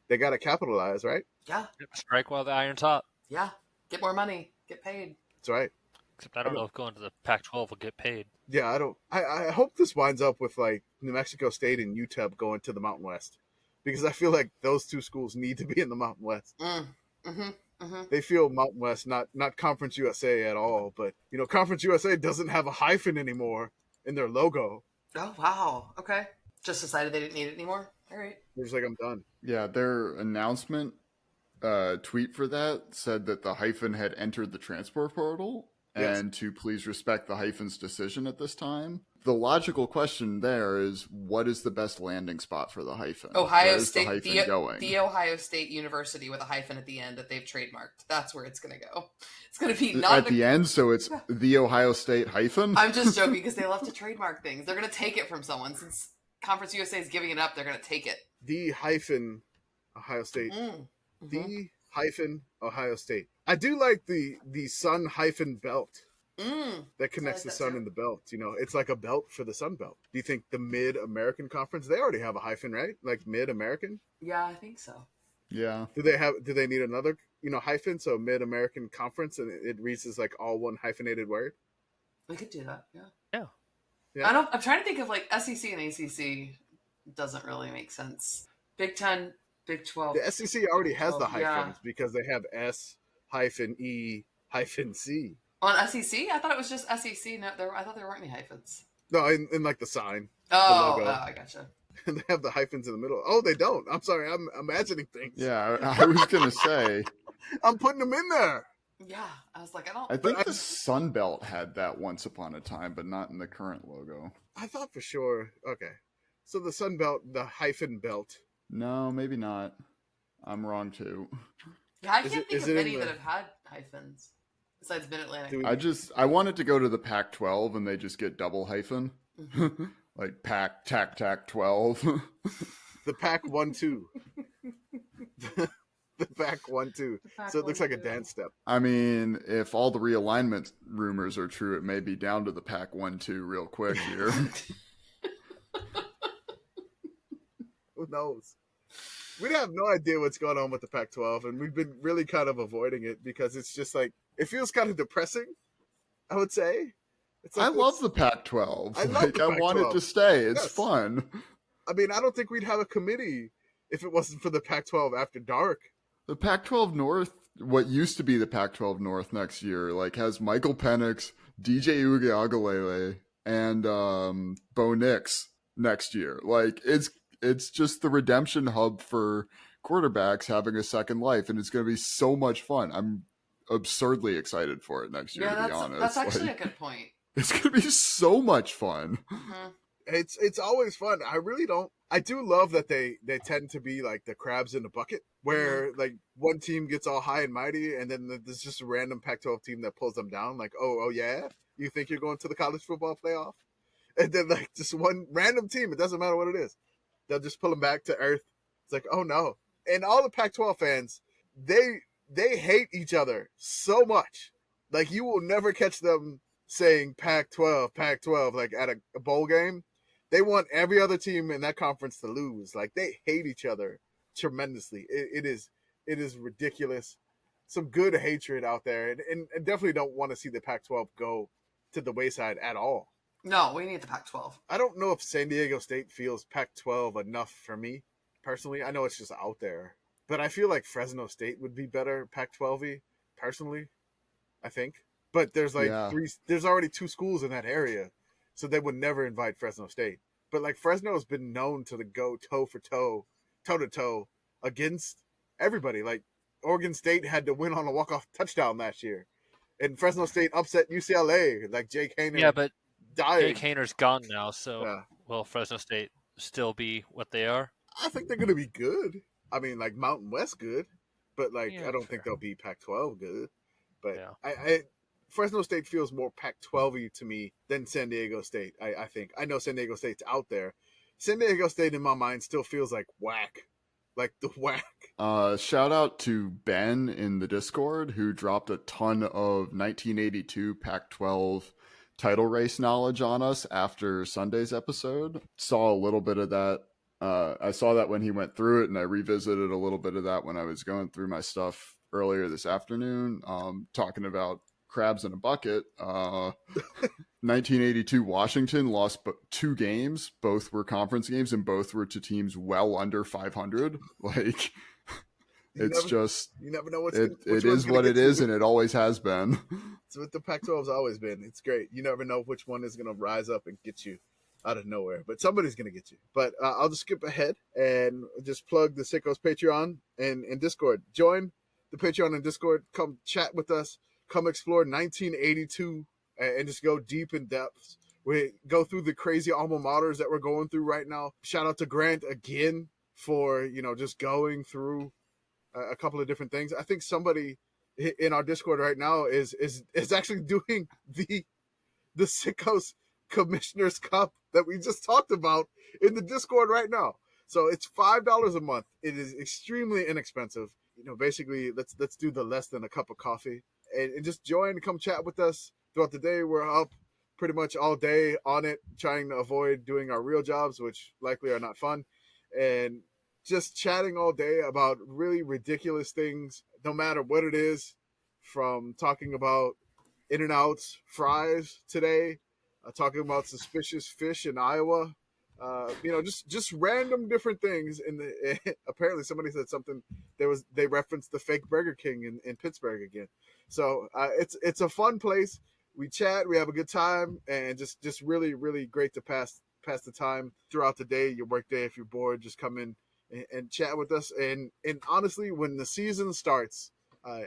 they got to capitalize, right? Yeah. Strike while the iron's hot. Yeah. Get more money. Get paid. That's right. Except I don't know if going to the Pac-12 will get paid. Yeah, I hope this winds up with, like, New Mexico State and UTEP going to the Mountain West, because I feel like those two schools need to be in the Mountain West. They feel Mountain West, not Conference USA at all, but, Conference USA doesn't have a hyphen anymore in their logo. Oh, wow. Okay. Just decided they didn't need it anymore? All right. They're just like, I'm done. Yeah, their announcement tweet for that said that the hyphen had entered the transport portal, Yes. and to please respect the hyphen's decision at this time. The logical question there is, what is the best landing spot for the hyphen? Ohio Where's State, the hyphen going? the Ohio State University with a hyphen at the end that they've trademarked. That's where it's going to go. It's going to be not at the end, so it's the Ohio State hyphen? I'm just joking because they love to trademark things. They're going to take it from someone. Since Conference USA is giving it up, they're going to take it. The hyphen Ohio State. Mm-hmm. The hyphen Ohio State. I do like the sun hyphen belt that connects the sun and the belt. You know, it's like a belt for the Sun Belt. Do you think the Mid-American Conference, they already have a hyphen, right? Like Mid-American? Yeah, I think so. Yeah. Do they need another, hyphen? So Mid-American Conference, and it reads as like all one hyphenated word? We could do that, yeah. Yeah. I'm trying to think of like SEC and ACC doesn't really make sense. Big 10, Big 12. The SEC already has the hyphens yeah. because they have S-E-C. On SEC? I thought it was just SEC. No, I thought there weren't any hyphens. No, in like the sign. Oh, the logo. I gotcha. And they have the hyphens in the middle. Oh, they don't. I'm sorry. I'm imagining things. Yeah, I was going to say. I'm putting them in there. Yeah, I was like, I don't. I think the Sun Belt had that once upon a time, but not in the current logo. I thought for sure. Okay. So the Sun Belt, the hyphen belt. No, maybe not. I'm wrong too. Yeah, I can't think of any that have had hyphens besides Mid-Atlantic. I wanted to go to the Pac-12 and they just get double hyphen. Mm-hmm. Like Pac, Tac, Tac 12. The Pac-1-2. The Pac-1-2. So it looks like a dance step. I mean, if all the realignment rumors are true, it may be down to the Pac-1-2 real quick here. Who knows? We have no idea what's going on with the Pac-12, and we've been really kind of avoiding it because it's just like, it feels kind of depressing, I would say. It's like, I love the Pac-12. I want it to stay. It's fun. I mean, I don't think we'd have a committee if it wasn't for the Pac-12 after dark. The Pac-12 North, what used to be the Pac-12 North next year, has Michael Penix, DJ Uiagalelei, and Bo Nix next year. It's just the redemption hub for quarterbacks having a second life, and it's going to be so much fun. I'm absurdly excited for it next year, to be honest. That's actually a good point. It's going to be so much fun. Mm-hmm. It's always fun. I do love that they tend to be like the crabs in the bucket, where one team gets all high and mighty, and then there's just a random Pac-12 team that pulls them down. Like, oh yeah, you think you're going to the college football playoff? And then just one random team, it doesn't matter what it is, they'll just pull them back to earth. It's like, oh no. And all the Pac-12 fans, they hate each other so much. Like, you will never catch them saying Pac-12, like at a bowl game. They want every other team in that conference to lose. Like, they hate each other tremendously. It is ridiculous. Some good hatred out there, and definitely don't want to see the Pac-12 go to the wayside at all. No, we need the Pac-12. I don't know if San Diego State feels Pac-12 enough for me, personally. I know it's just out there. But I feel like Fresno State would be better Pac-12-y, personally, I think. But there's there's already 2 schools in that area, so they would never invite Fresno State. But Fresno has been known to go toe-to-toe against everybody. Like, Oregon State had to win on a walk-off touchdown last year. And Fresno State upset UCLA, like Jake Haener. Yeah, but died. Jake Haener's gone now, so will Fresno State still be what they are? I think they're going to be good. I mean, Mountain West good, but I don't think they'll be Pac-12 good. But I Fresno State feels more Pac-12-y to me than San Diego State, I think. I know San Diego State's out there. San Diego State, in my mind, still feels like whack. Like the whack. Shout out to Ben in the Discord, who dropped a ton of 1982 Pac-12 title race knowledge on us after Sunday's episode. Saw a little bit of that. I saw that when he went through it, and I revisited a little bit of that when I was going through my stuff earlier this afternoon, talking about crabs in a bucket. 1982 Washington lost 2 games. Both were conference games, and both were to teams well under 500. You never know what's it is what it is, and it always has been. It's what the Pac-12's always been. It's great. You never know which one is going to rise up and get you out of nowhere, but somebody's going to get you. But I'll just skip ahead and just plug the Sickos Patreon and Discord. Join the Patreon and Discord. Come chat with us. come explore 1982 and just go deep in depth. We go through the crazy alma maters that we're going through right now. Shout out to Grant again for, just going through a couple of different things. I think somebody in our Discord right now is actually doing the Sickos Commissioner's Cup that we just talked about in the Discord right now. So it's $5 a month. It is extremely inexpensive. Basically, let's do the less than a cup of coffee and just join and come chat with us throughout the day. We're up pretty much all day on it, trying to avoid doing our real jobs, which likely are not fun, and just chatting all day about really ridiculous things, no matter what it is, from talking about In-N-Out's fries today, talking about suspicious fish in Iowa, just random different things. Apparently somebody said something. They referenced the fake Burger King in Pittsburgh again. So it's a fun place. We chat, we have a good time, and just really, really great to pass the time throughout the day, your work day. If you're bored, just come in and chat with us. And honestly, when the season starts,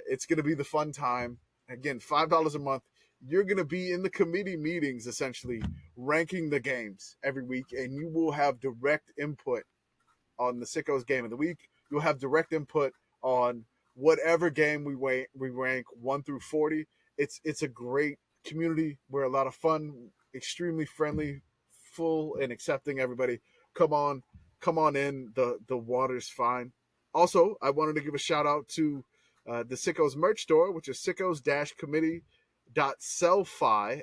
it's going to be the fun time. Again, $5 a month. You're going to be in the committee meetings, essentially ranking the games every week, and you will have direct input on the Sickos game of the week. You'll have direct input on whatever game we rank 1 through 40. It's a great community. We're a lot of fun, extremely friendly, full and accepting. Everybody, come on in. The water's fine. Also, I wanted to give a shout out to the Sickos merch store, which is sickos-committee.sellfy,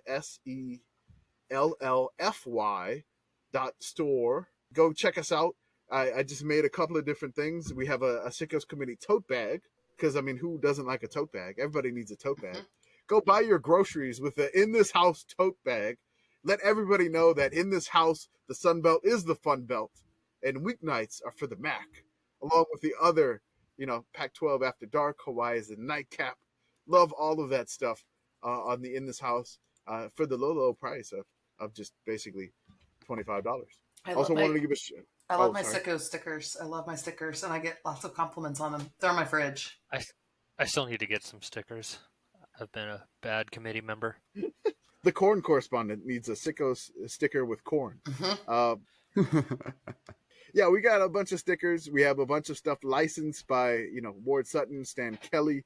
SELLFY.store. Go check us out. I just made a couple of different things. We have a Sickos Committee tote bag, because, who doesn't like a tote bag? Everybody needs a tote bag. Go buy your groceries with the In This House tote bag. Let everybody know that in this house, the Sun Belt is the fun belt, and weeknights are for the MAC, along with the other, Pac-12 After Dark, Hawaii is the nightcap. Love all of that stuff on the In This House for the low price of just basically $25. Also wanted to give a shit. I love my Sicko stickers. I love my stickers, and I get lots of compliments on them. They're in my fridge. I still need to get some stickers. I've been a bad committee member. The corn correspondent needs a Sicko sticker with corn. Mm-hmm. Yeah, we got a bunch of stickers. We have a bunch of stuff licensed by, Ward Sutton, Stan Kelly,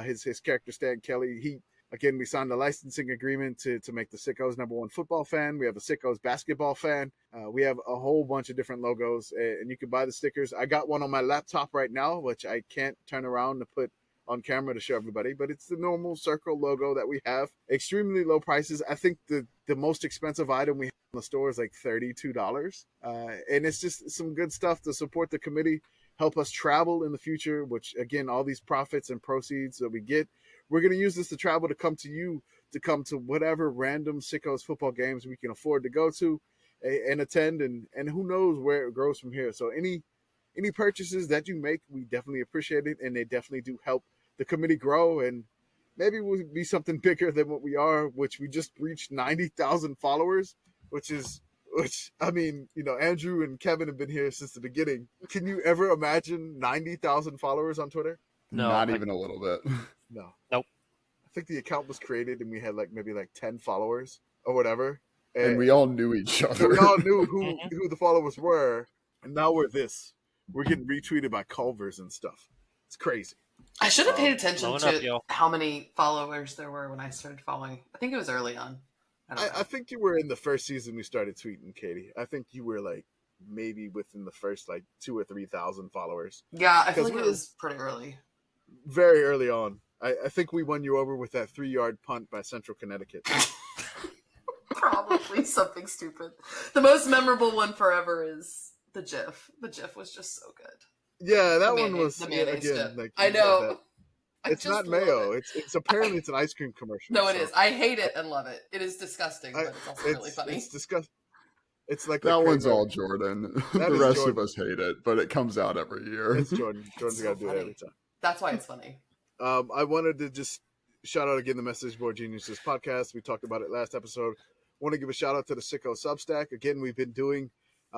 his character Stan Kelly. We signed a licensing agreement to make the Sickos #1 football fan. We have a Sickos basketball fan. We have a whole bunch of different logos, and you can buy the stickers. I got one on my laptop right now, which I can't turn around to put on camera to show everybody, but it's the normal circle logo that we have. Extremely low prices. I think the most expensive item we have in the store is like $32. And it's just some good stuff to support the committee, help us travel in the future, which, again, all these profits and proceeds that we get, we're going to use this to travel to come to you, to come to whatever random Sickos football games we can afford to go to and attend, and who knows where it grows from here. So any purchases that you make, we definitely appreciate it, and they definitely do help the committee grow, and maybe we'll be something bigger than what we are, which we just reached 90,000 followers, which Andrew and Kevin have been here since the beginning. Can you ever imagine 90,000 followers on Twitter? No, not even a little bit. No. Nope. I think the account was created and we had maybe 10 followers or whatever. And we all knew each other. We all knew who the followers were, and now we're this. We're getting retweeted by Culvers and stuff. It's crazy. I should have paid attention to how many followers there were when I started following. I think it was early on. I think you were in the first season we started tweeting, Katie. I think you were maybe within the first 2,000 or 3,000 followers. Yeah, I feel like it was pretty early. Very early on. I think we won you over with that 3-yard punt by Central Connecticut. Probably something stupid. The most memorable one forever is the GIF. The GIF was just so good. Yeah, that one was the mayonnaise again. dip. I know. It's not mayo. It's apparently it's an ice cream commercial. No, it is. I hate it and love it. It is disgusting, but it's also really funny. It's disgusting. It's like that one's all Jordan. The rest Jordan. of us hate it, but it comes out every year. It's Jordan. Jordan's got to do it every time. That's why it's funny. I wanted to just shout out again the Message Board Geniuses podcast. We talked about it last episode. Want to give a shout out to the Sicko Substack. Again, we've been doing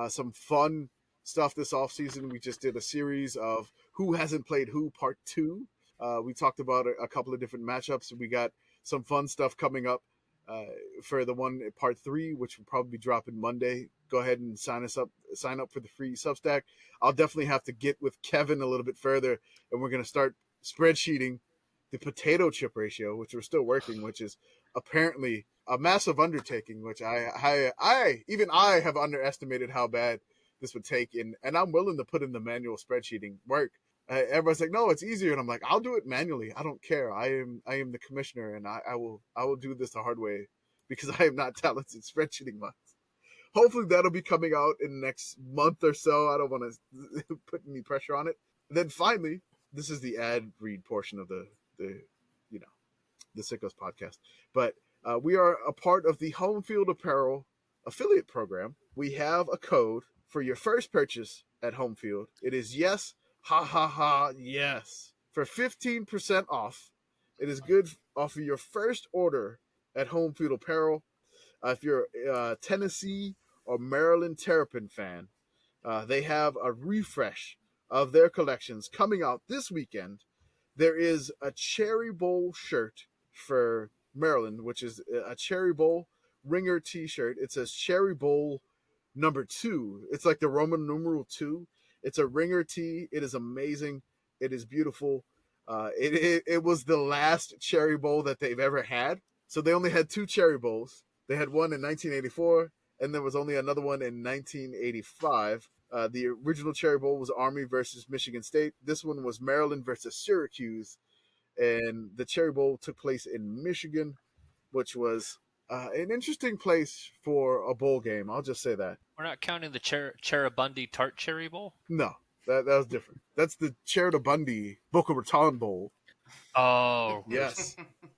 some fun stuff this offseason. We just did a series of Who Hasn't Played Who Part 2. We talked about a couple of different matchups. We got some fun stuff coming up for the one part 3, which will probably be dropping Monday. Go ahead and sign up for the free Substack. I'll definitely have to get with Kevin a little bit further, and we're going to start spreadsheeting the potato chip ratio, which we're still working, which is apparently a massive undertaking, which I have underestimated how bad this would take, and I'm willing to put in the manual spreadsheeting work. Everybody's like, no, it's easier, and I'm like, I'll do it manually. I don't care. I am the commissioner, and I will do this the hard way because I am not talented spreadsheeting wise. Hopefully that'll be coming out in the next month or so. I don't want to put any pressure on it. And then finally, this is the ad read portion of the Sickos podcast, but we are a part of the Home Field Apparel affiliate program. We have a code for your first purchase at Home Field. It is yes, ha ha ha, yes, for 15% off. It is good off of your first order at Home Field Apparel. If you're a Tennessee or Maryland Terrapin fan, they have a refresh of their collections coming out this weekend. There is a Cherry Bowl shirt for Maryland, which is a Cherry Bowl ringer t-shirt. It says Cherry Bowl number 2. It's like the Roman numeral 2. It's a ringer tee. It is amazing. It is beautiful. It was the last Cherry Bowl that they've ever had. So they only had 2 Cherry Bowls. They had one in 1984, and there was only another one in 1985. The original Cherry Bowl was Army versus Michigan State. This one was Maryland versus Syracuse. And the Cherry Bowl took place in Michigan, which was an interesting place for a bowl game. I'll just say that. We're not counting the Cheribundi Tart Cherry Bowl? No, that was different. That's the Cheribundi Boca Raton Bowl. Oh. Yes.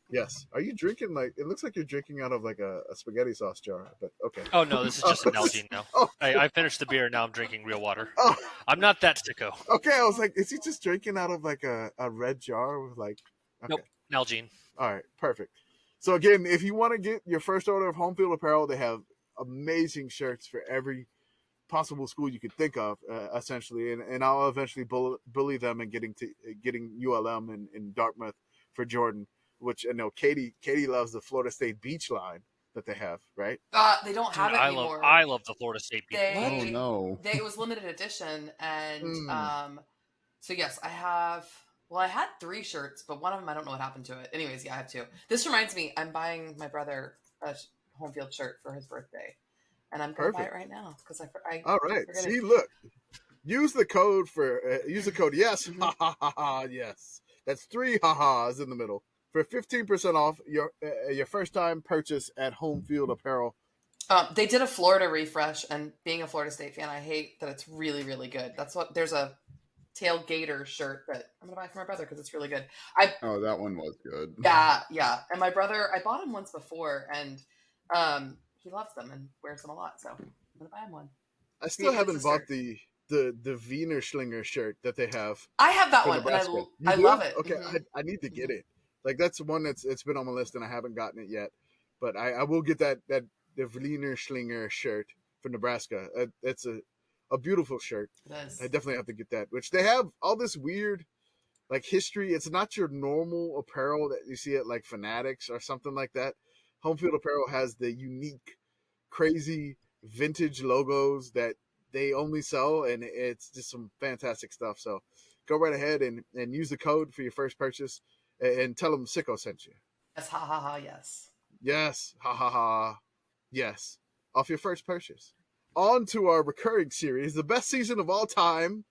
Yes. Are you drinking it looks like you're drinking out of like a spaghetti sauce jar, but okay. Oh, no, this is just an Nalgene now. Oh. I finished the beer, now I'm drinking real water. Oh. I'm not that sicko. Okay, I was like, is he just drinking out of like a red jar with like... Okay. Nope, Nalgene. All right, perfect. So again, if you want to get your first order of Home Field Apparel, they have amazing shirts for every possible school you could think of, essentially. And I'll eventually bully them and getting ULM in Dartmouth for Jordan, which I know Katie loves the Florida State beach line that they have, right? They don't have it anymore. I love the Florida State beach. Oh no! It was limited edition, and so yes, I have. Well, I had 3 shirts, but one of them I don't know what happened to it. Anyways, yeah, I have 2. This reminds me, I'm buying my brother a Home Field shirt for his birthday, and I'm going to buy it right now because I. All right, see, look, use the code yes, ha ha ha ha, yes. That's 3 ha-has in the middle for 15% off your first time purchase at Home Field Apparel. They did a Florida refresh, and being a Florida State fan, I hate that it's really, really good. There's a tailgater shirt that I'm gonna buy for my brother because it's really good. That one was good. Yeah. And my brother, I bought him once before, and he loves them and wears them a lot. So I'm gonna buy him one. I still haven't bought the Wiener Schlinger shirt that they have. I have that one, and I love it. Okay, mm-hmm. I need to get it. Like that's one it's been on my list and I haven't gotten it yet. But I will get the Wiener Schlinger shirt for Nebraska. It's a beautiful shirt. It is. I definitely have to get that. Which they have all this weird like history. It's not your normal apparel that you see at like Fanatics or something like that. Home Field Apparel has the unique, crazy vintage logos that they only sell, and it's just some fantastic stuff. So go right ahead and use the code for your first purchase and tell them Sicko sent you. Yes, ha ha ha, yes. Yes, ha ha ha, yes. Off your first purchase. On to our recurring series, the best season of all time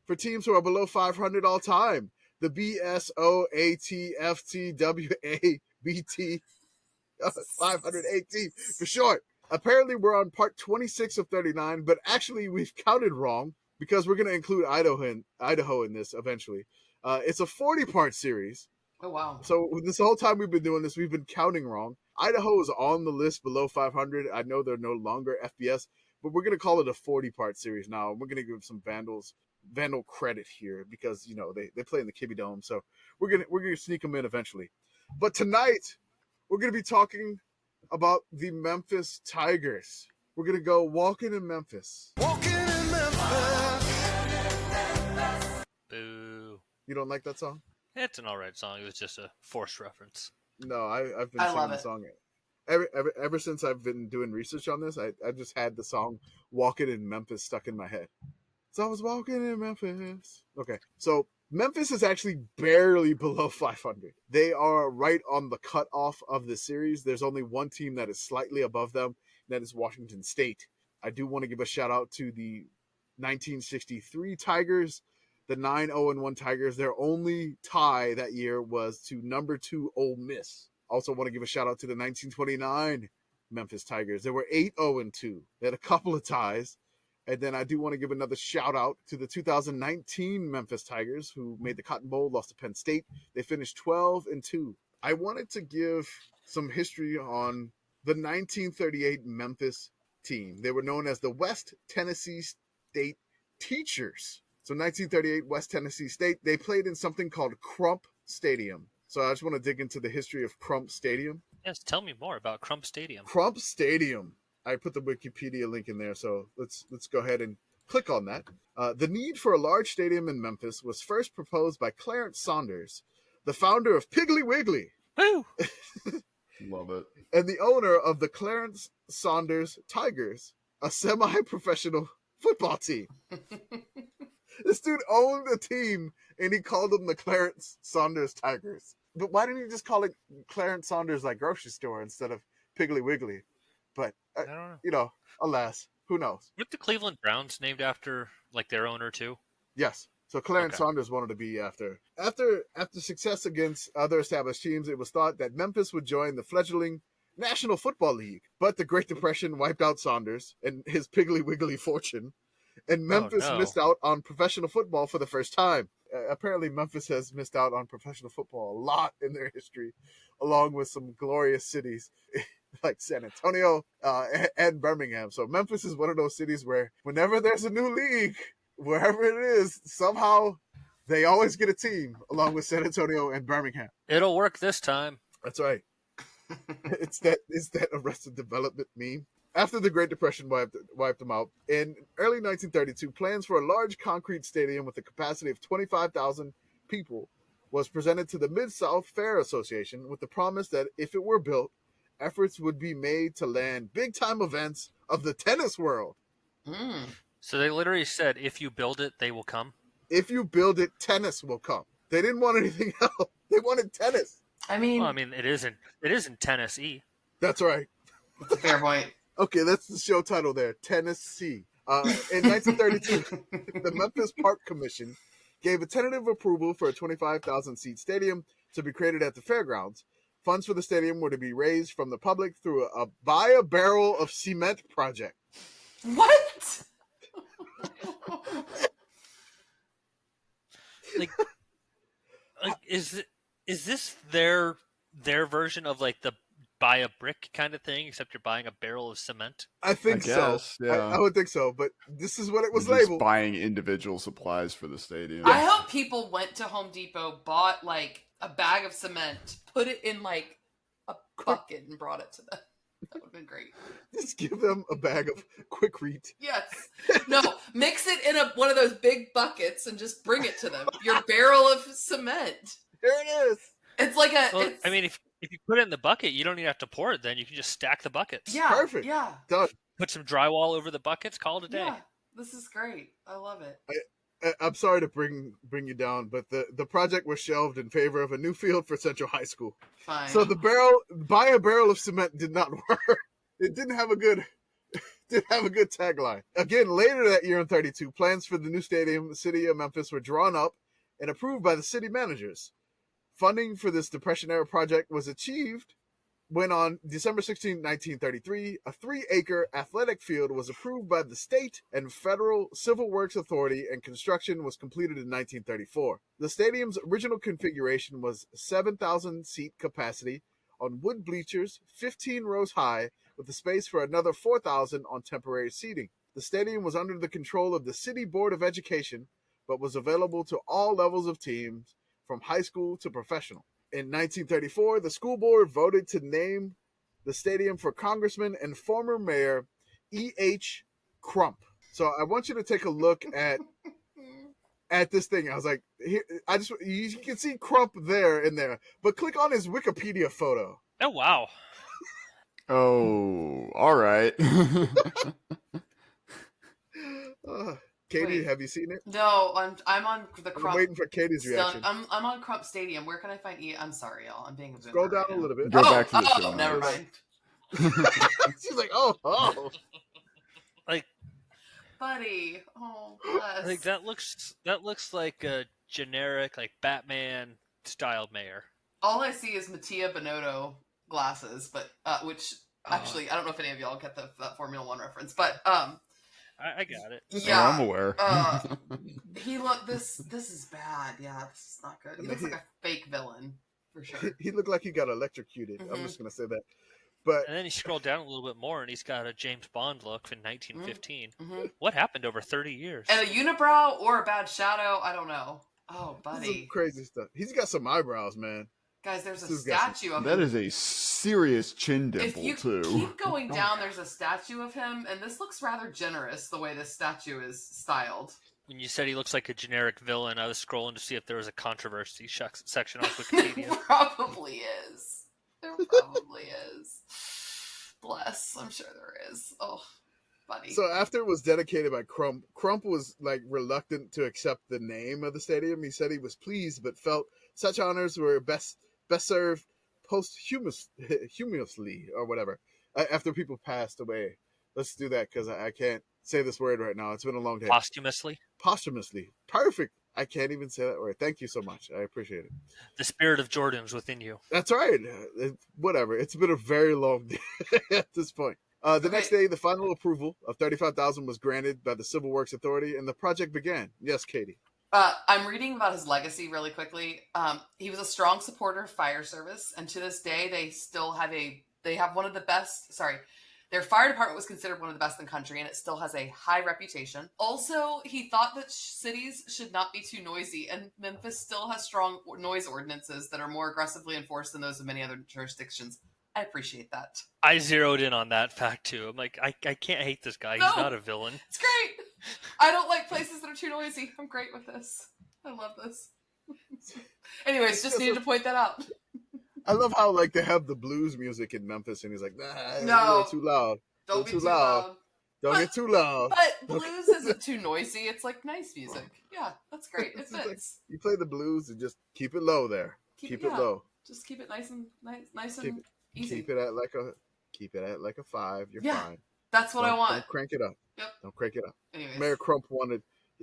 for teams who are below 500 all time. The BSOATFTWABT 518 for short. Apparently, we're on part 26 of 39, but actually we've counted wrong because we're going to include Idaho in this eventually. It's a 40-part series. Oh, wow. So this whole time we've been doing this, we've been counting wrong. Idaho is on the list below 500. I know they're no longer FBS, but we're going to call it a 40-part series now. We're going to give some Vandal credit here because, you know, they play in the Kibbe Dome. So we're going to sneak them in eventually. But tonight, we're going to be talking about the Memphis Tigers. We're going to go walking in Memphis. Walking in Memphis. Boo. You don't like that song? It's an alright song. It was just a forced reference. No, I've been I singing love the it. song ever since I've been doing research on this. I've just had the song "Walking in Memphis" stuck in my head. So I was walking in Memphis. Okay, so Memphis is actually barely below 500. They are right on the cutoff of the series. There's only one team that is slightly above them, and that is Washington State. I do want to give a shout out to the 1963 Tigers, the 9-0-1 Tigers. Their only tie that year was to number 2 Ole Miss. Also want to give a shout out to the 1929 Memphis Tigers. They were 8-0-2. They had a couple of ties. And then I do want to give another shout out to the 2019 Memphis Tigers, who made the Cotton Bowl, lost to Penn State. They finished 12-2. I wanted to give some history on the 1938 Memphis team. They were known as the West Tennessee State Teachers. So 1938 West Tennessee State, they played in something called Crump Stadium. So I just want to dig into the history of Crump Stadium. Yes, tell me more about Crump Stadium. Crump Stadium. I put the Wikipedia link in there, so let's go ahead and click on that. The need for a large stadium in Memphis was first proposed by Clarence Saunders, the founder of Piggly Wiggly. Woo! Love it. And the owner of the Clarence Saunders Tigers, a semi-professional football team. This dude owned a team, and he called them the Clarence Saunders Tigers. But why didn't he just call it Clarence Saunders like grocery store instead of Piggly Wiggly? But, I don't know. Alas, who knows? Weren't the Cleveland Browns named after like their owner too? Yes. So Clarence Okay. Saunders wanted to be after success against other established teams. It was thought that Memphis would join the fledgling National Football League, but the Great Depression wiped out Saunders and his Piggly Wiggly fortune, and Memphis no. missed out on professional football for the first time. Apparently, Memphis has missed out on professional football a lot in their history, along with some glorious cities like San Antonio and Birmingham. So Memphis is one of those cities where whenever there's a new league, wherever it is, somehow they always get a team along with San Antonio and Birmingham. It'll work this time. That's right. It's that Arrested Development meme. After the Great Depression wiped them out, in early 1932, plans for a large concrete stadium with a capacity of 25,000 people was presented to the Mid-South Fair Association with the promise that if it were built, efforts would be made to land big-time events of the tennis world. So they literally said, if you build it, they will come. If you build it, tennis will come. They didn't want anything else. They wanted tennis. I mean, Well, I mean, it isn't Tennessee. That's right. that's a fair point. Okay, that's the show title there, Tennessee. In 1932, the Memphis Park Commission gave a tentative approval for a 25,000-seat stadium to be created at the fairgrounds. Funds for the stadium were to be raised from the public through a buy a barrel of cement project. What? Like is this their version of like the buy a brick kind of thing, except you're buying a barrel of cement? I think so. Yeah. I would think so, but this is what it was You're just labeled. buying individual supplies for the stadium. I hope people went to Home Depot, bought like a bag of cement, put it in like a bucket, and brought it to them. That would have been great. Just give them a bag of Quikrete. Yes. No, mix it in one of those big buckets and just bring it to them. Your barrel of cement. Here it is. It's like a. Well, it's, I mean, if you put it in the bucket, you don't even have to pour it. Then you can just stack the buckets. yeah, Perfect. Yeah. Done. Put some drywall over the buckets. Call it a day. Yeah. This is great. I love it. I'm sorry to bring you down, but the project was shelved in favor of a new field for Central High School. Fine. So buy a barrel of cement did not work. It didn't have a good tagline. Again, later that year in 32, plans for the new stadium, the city of Memphis, were drawn up and approved by the city managers. Funding for this Depression-era project was achieved when on December 16, 1933, a 3-acre athletic field was approved by the state and federal Civil Works Authority, and construction was completed in 1934. The stadium's original configuration was 7,000-seat capacity on wood bleachers, 15 rows high, with a space for another 4,000 on temporary seating. The stadium was under the control of the City Board of Education, but was available to all levels of teams, from high school to professional. In 1934, the school board voted to name the stadium for Congressman and former Mayor E.H. Crump. So I want you to take a look at at this thing. I was like, you can see Crump there and there, but click on his Wikipedia photo. Oh wow. Oh, all right. Katie, Wait. have you seen it? No, I'm on the I'm Crump. waiting for Katie's reaction. I'm on Crump Stadium. Where can I find I'm sorry, y'all. I'm being a boomer Scroll down right a now. little bit. Go back to the show Never notes. mind. She's like, oh. Like, Buddy. Oh, bless. like that looks like a generic like Batman style mayor. All I see is Mattia Binotto glasses, but which actually I don't know if any of y'all get that Formula One reference, but I got it. yeah, Oh, I'm aware. This is bad. Yeah, this is not good. He looks like a fake villain for sure. He looked like he got electrocuted. I'm Mhm. just gonna say that. But And then you scroll down a little bit more, and he's got a James Bond look from 1915. Mm-hmm. What happened over 30 years? And a unibrow or a bad shadow, I don't know. Oh, this is buddy. some crazy stuff. He's got some eyebrows, man. Guys, there's a This guy- statue of That him. is a serious chin If dimple, you too. keep going down, there's a statue of him, and this looks rather generous, the way this statue is styled. When you said he looks like a generic villain, I was scrolling to see if there was a controversy section on Wikipedia. There probably is. There probably is. Bless. I'm sure there is. Oh, buddy. So after it was dedicated by Crump was like reluctant to accept the name of the stadium. He said he was pleased, but felt such honors were best served posthumously or whatever after people passed away. Let's do that because I can't say this word right now. It's been a long day. Posthumously? Posthumously. Perfect. I can't even say that word. Thank you so much. I appreciate it. The spirit of Jordan's within you. That's right. Whatever. It's been a very long day at this point. The next day, the final approval of $35,000 was granted by the Civil Works Authority, and the project began. Yes, Katie. I'm reading about his legacy really quickly. He was a strong supporter of fire service, and to this day, they have one of the best. Sorry, their fire department was considered one of the best in the country, and it still has a high reputation. Also, he thought that cities should not be too noisy, and Memphis still has strong noise ordinances that are more aggressively enforced than those of many other jurisdictions. I appreciate that. I zeroed in on that fact too. I'm like, I can't hate this guy. No. He's not a villain. It's great. I don't like places that are too noisy. I'm great with this. I love this. Anyways, just needed to point that out. I love how like they have the blues music in Memphis, and he's like, nah, No. it's too loud. Don't be Too too loud. loud. Don't But- get too loud. But blues isn't too noisy. It's like nice music. Yeah, that's great. It It's just like- fits. You play the blues and just keep it low there. Keep it yeah, low. Just keep it nice and Keep easy. Keep it at like a 5. You're Yeah. fine. That's what I want. Don't crank it up. Yep. Don't crank it up. Anyways. Mayor Crump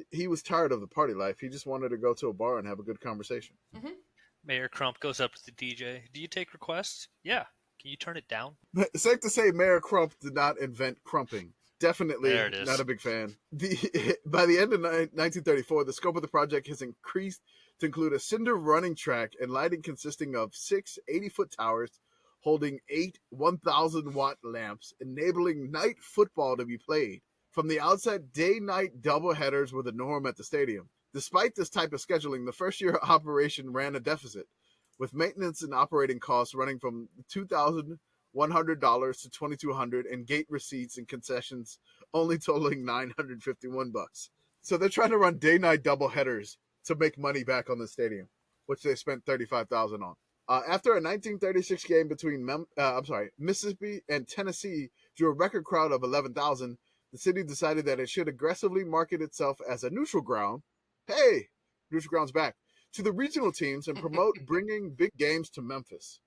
he was tired of the party life. He just wanted to go to a bar and have a good conversation. Mayor Crump goes up to the DJ. Do you take requests? Yeah. Can you turn it down? Safe to say, Mayor Crump did not invent crumping. Definitely There it is. not a big fan. By the end of 1934, the scope of the project has increased to include a cinder running track and lighting consisting of 6 80-foot towers holding 8 1,000-watt lamps, enabling night football to be played. From the outset, day-night doubleheaders were the norm at the stadium. Despite this type of scheduling, the first year of operation ran a deficit, with maintenance and operating costs running from $2,100 to $2,200, and gate receipts and concessions only totaling $951. So they're trying to run day-night doubleheaders to make money back on the stadium, which they spent $35,000 on. After a 1936 game between Mississippi and Tennessee drew a record crowd of 11,000, the city decided that it should aggressively market itself as a neutral ground. Hey, neutral ground's back to the regional teams and promote bringing big games to Memphis.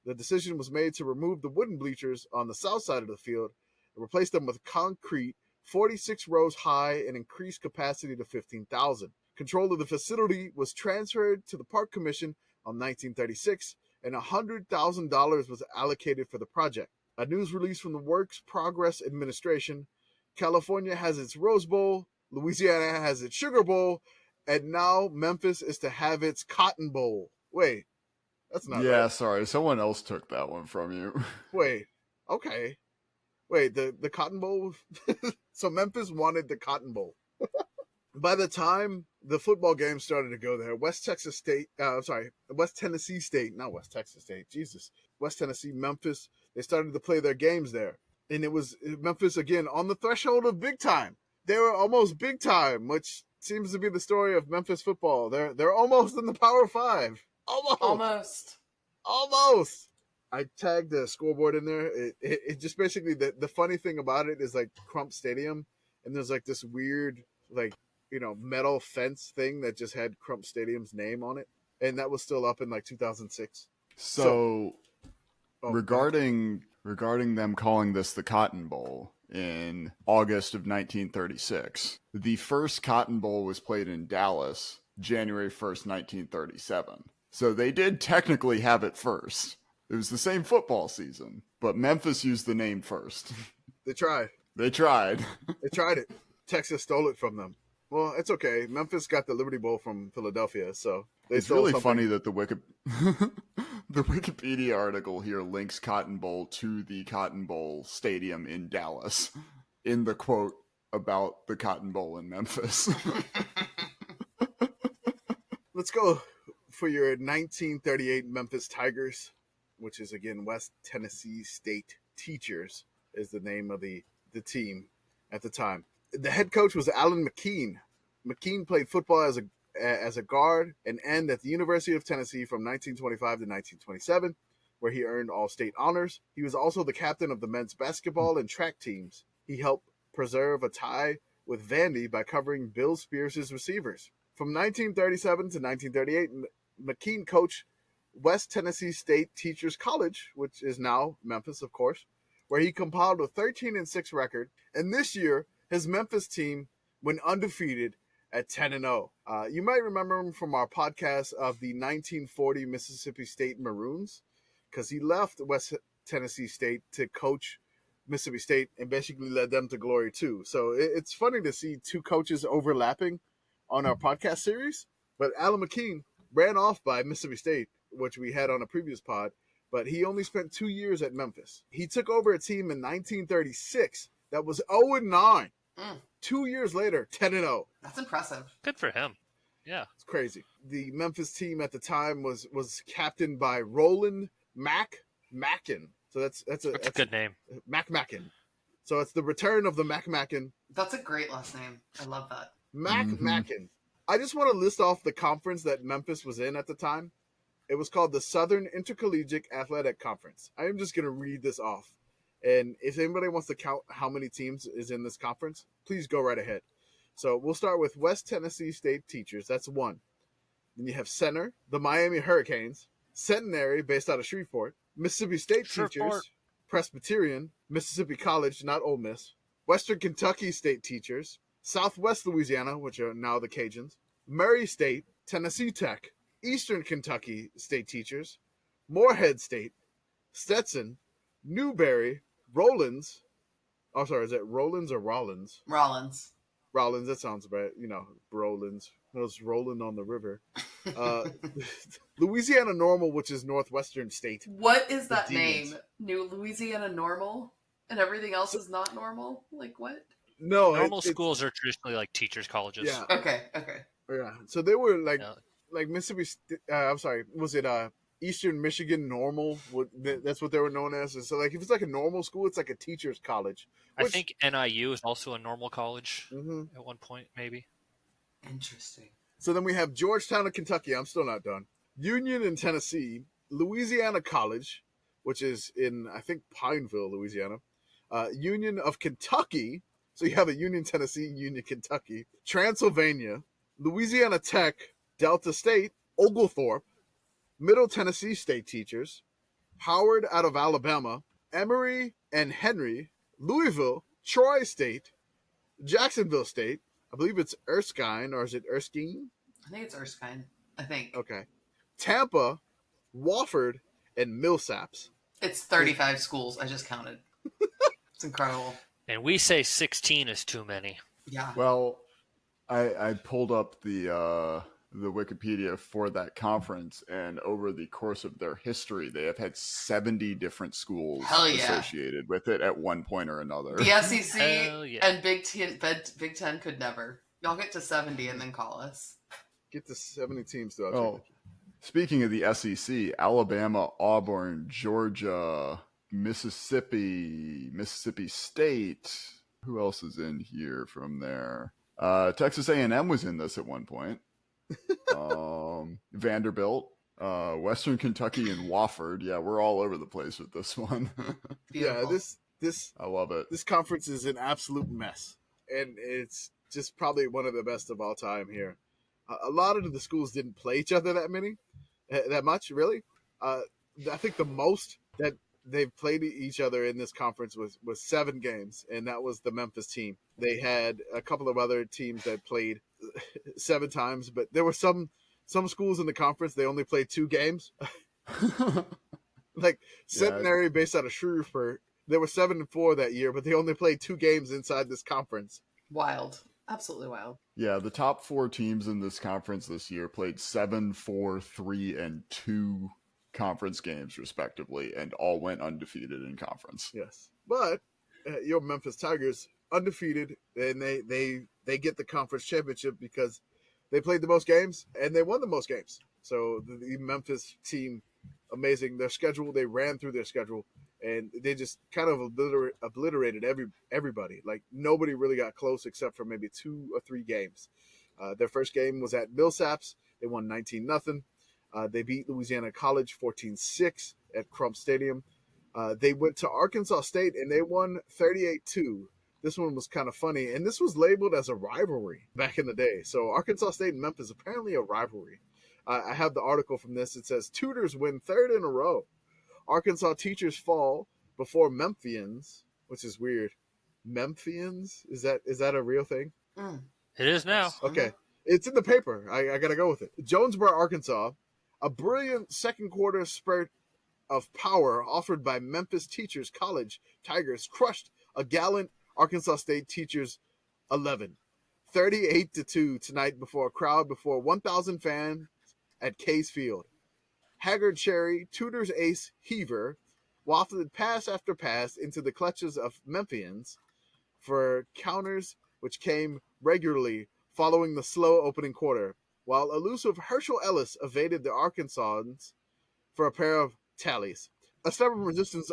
The decision was made to remove the wooden bleachers on the south side of the field and replace them with concrete 46 rows high and increased capacity to 15,000. Control of the facility was transferred to the Park Commission on 1936, and $100,000 was allocated for the project. A news release from the Works Progress Administration: California has its Rose Bowl, Louisiana has its Sugar Bowl, and now Memphis is to have its Cotton Bowl. Wait, that's not Yeah, right. sorry. Someone else took that one from you. Wait, okay. Wait, the Cotton Bowl? So Memphis wanted the Cotton Bowl. By the time the football game started to go there, West Tennessee State, Memphis, they started to play their games there. And it was Memphis, again, on the threshold of big time. They were almost big time, which seems to be the story of Memphis football. They're almost in the Power 5. Almost. I tagged the scoreboard in there. It just basically, the funny thing about it is like Crump Stadium, and there's like this weird like, metal fence thing that just had Crump Stadium's name on it, and that was still up in like 2006. So regarding them calling this the Cotton Bowl in August of 1936, the first Cotton Bowl was played in Dallas, January 1st, 1937. So they did technically have it first. It was the same football season, but Memphis used the name first. They tried. They tried it. Texas stole it from them. Well, it's okay. Memphis got the Liberty Bowl from Philadelphia, so it's really funny that the Wikipedia article here links Cotton Bowl to the Cotton Bowl Stadium in Dallas in the quote about the Cotton Bowl in Memphis. Let's go for your 1938 Memphis Tigers, which is, again, West Tennessee State Teachers is the name of the team at the time. The head coach was Alan McKean. McKean played football as a guard and end at the University of Tennessee from 1925 to 1927, where he earned all-state honors. He was also the captain of the men's basketball and track teams. He helped preserve a tie with Vandy by covering Bill Spears' receivers. From 1937 to 1938, McKean coached West Tennessee State Teachers College, which is now Memphis, of course, where he compiled a 13-6 record. And this year, his Memphis team went undefeated at 10-0. You might remember him from our podcast of the 1940 Mississippi State Maroons, because he left West Tennessee State to coach Mississippi State and basically led them to glory too. So it's funny to see two coaches overlapping on our podcast series. But Alan McKean ran off by Mississippi State, which we had on a previous pod, but he only spent 2 years at Memphis. He took over a team in 1936 that was 0-9. 2 years later, 10-0. That's impressive. Good for him. Yeah. It's crazy. The Memphis team at the time was captained by Roland Mackin. So that's a good name. Mackin. So it's the return of the Mackin. That's a great last name. I love that. Mackin. I just want to list off the conference that Memphis was in at the time. It was called the Southern Intercollegiate Athletic Conference. I am just going to read this off. And if anybody wants to count how many teams is in this conference, please go right ahead. So we'll start with West Tennessee State Teachers. That's one. Then you have Center, the Miami Hurricanes, Centenary, based out of Shreveport, Mississippi State Teachers, Presbyterian, Mississippi College, not Ole Miss, Western Kentucky State Teachers, Southwest Louisiana, which are now the Cajuns, Murray State, Tennessee Tech, Eastern Kentucky State Teachers, Morehead State, Stetson, Newberry, Rollins. Oh, sorry, is it Rollins or Rollins? Rollins. Rollins, that sounds bad. Rollins. It was rolling on the river. Louisiana Normal, which is Northwestern State. What is that name? New Louisiana Normal? And everything else is not normal? Like what? No. Normal schools are traditionally like teachers' colleges. Yeah. Okay. Yeah. So they were like Mississippi. I'm sorry. Was it Eastern Michigan Normal? That's what they were known as. And so like if it's like a normal school, it's like a teacher's college. I think NIU is also a normal college at one point, maybe. Interesting. So then we have Georgetown of Kentucky. I'm still not done. Union in Tennessee, Louisiana College, which is in I think Pineville, Louisiana. Union of Kentucky. So you have a Union, Tennessee, Union, Kentucky, Transylvania, Louisiana Tech, Delta State, Oglethorpe, Middle Tennessee State Teachers, Howard out of Alabama, Emory and Henry, Louisville, Troy State, Jacksonville State. I believe it's Erskine, or is it Erskine? I think it's Erskine. I think. Okay. Tampa, Wofford, and Millsaps. It's 35 schools. I just counted. It's incredible. And we say 16 is too many. Yeah. Well, I pulled up the Wikipedia for that conference, and over the course of their history, they have had 70 different schools associated with it at one point or another. The SEC and Big Ten could never. Y'all get to 70 and then call us. Get to 70 teams, though. Oh, speaking of the SEC, Alabama, Auburn, Georgia, Mississippi State. Who else is in here from there? Texas A&M was in this at one point. Vanderbilt, Western Kentucky, and Wofford. Yeah, we're all over the place with this one. Yeah, Beautiful. this I love it. this conference is an absolute mess, and it's just probably one of the best of all time here. A lot of the schools didn't play each other that much, really. I think the most that they've played each other in this conference was 7 games, and that was the Memphis team. They had a couple of other teams that played 7 times, but there were some schools in the conference they only played 2 games. Like Centenary, based out of Shreveport, they were 7-4 that year, but they only played 2 games inside this conference. Wild. Absolutely wild. Yeah, the top 4 teams in this conference this year played 7, 4, 3, and 2 conference games, respectively, and all went undefeated in conference. Yes. But your Memphis Tigers, undefeated, and they get the conference championship because they played the most games, and they won the most games. So the Memphis team, amazing. Their schedule, they ran through their schedule, and they just kind of obliterated everybody. Like, nobody really got close except for maybe 2 or 3 games. Their first game was at Millsaps. They won 19-0. They beat Louisiana College 14-6 at Crump Stadium. They went to Arkansas State, and they won 38-2. This one was kind of funny, and this was labeled as a rivalry back in the day. So Arkansas State and Memphis, apparently a rivalry. I have the article from this. It says, Tutors win 3rd in a row. Arkansas teachers fall before Memphians, which is weird. Memphians? Is that a real thing? It is now. Okay. It's in the paper. I got to go with it. Jonesboro, Arkansas, a brilliant second quarter spurt of power offered by Memphis Teachers College Tigers crushed a gallant Arkansas State Teachers 11. 38-2 tonight before a crowd before 1,000 fans at Case Field. Haggard Cherry, Tudor's ace Heaver, wafted pass after pass into the clutches of Memphians for counters which came regularly following the slow opening quarter, while elusive Herschel Ellis evaded the Arkansans for a pair of tallies. A stubborn resistance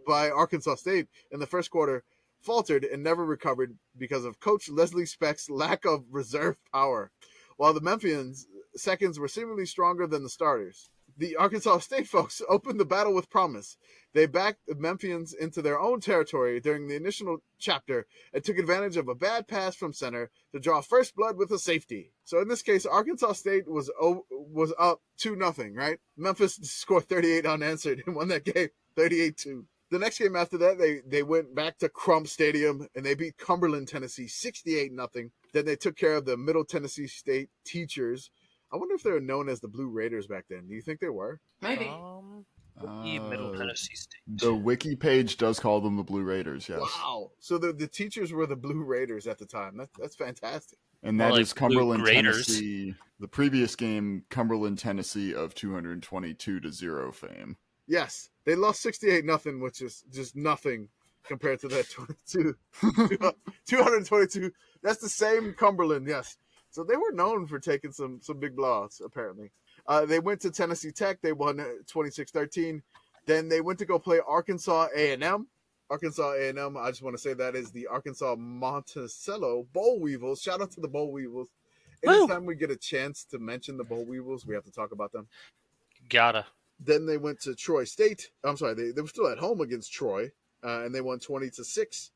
by Arkansas State in the first quarter faltered and never recovered because of Coach Leslie Speck's lack of reserve power, while the Memphians' seconds were seemingly stronger than the starters. The Arkansas State folks opened the battle with promise. They backed the Memphians into their own territory during the initial chapter and took advantage of a bad pass from center to draw first blood with a safety. So in this case, Arkansas State was up 2-0, right? Memphis scored 38 unanswered and won that game 38-2. The next game after that, they went back to Crump Stadium and they beat Cumberland, Tennessee 68-0. Then they took care of the Middle Tennessee State Teachers. I wonder if they were known as the Blue Raiders back then. Do you think they were? Maybe. Middle Tennessee State. The wiki page does call them the Blue Raiders, yes. Wow. So the teachers were the Blue Raiders at the time. That's fantastic. And that More is like Cumberland, Blue Graders. Tennessee. The previous game, Cumberland, Tennessee of 222-0 fame. Yes. They lost 68-0, which is just nothing compared to that 222. That's the same Cumberland, yes. So they were known for taking some big blows, apparently. They went to Tennessee Tech. They won 26-13. Then they went to go play Arkansas A&M. Arkansas A&M, I just want to say that is the Arkansas Monticello Boll Weevils. Shout out to the Boll Weevils. Anytime we get a chance to mention the Boll Weevils, we have to talk about them. Gotta. Then they went to Troy State. I'm sorry, they were still at home against Troy, and they won 20-6.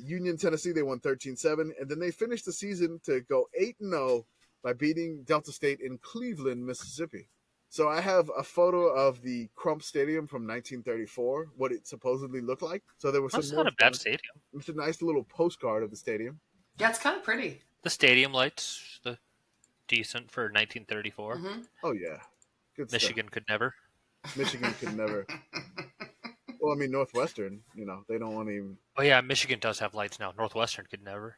Union, Tennessee, they won 13-7, and then they finished the season to go 8-0 by beating Delta State in Cleveland, Mississippi. So I have a photo of the Crump Stadium from 1934, what it supposedly looked like. So there was That's not a bad stadium. It's a nice little postcard of the stadium. Yeah, it's kind of pretty. The stadium lights, decent for 1934. Mm-hmm. Oh yeah, good Michigan could never. stuff. Michigan could never. Well, I mean Northwestern, they don't want to even. Oh yeah, Michigan does have lights now. Northwestern could never.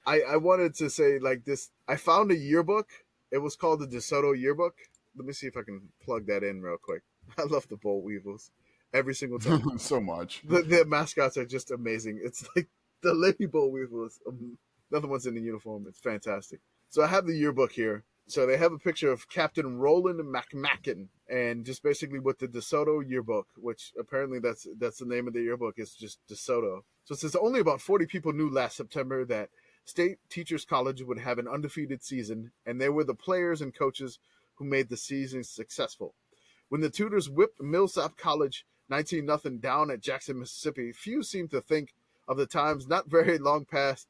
I wanted to say like this. I found a yearbook. It was called the DeSoto Yearbook. Let me see if I can plug that in real quick. I love the Boll Weevils every single time. So much. The mascots are just amazing. It's like the Lady Boll Weevils. Another one's in the uniform. It's fantastic. So I have the yearbook here. So they have a picture of Captain Roland McMacken and just basically with the DeSoto Yearbook, which apparently that's the name of the yearbook. It's just DeSoto. So it says only about 40 people knew last September that State Teachers College would have an undefeated season, and they were the players and coaches who made the season successful. When the Tudors whipped Millsap College 19-0 down at Jackson, Mississippi, few seem to think of the times not very long past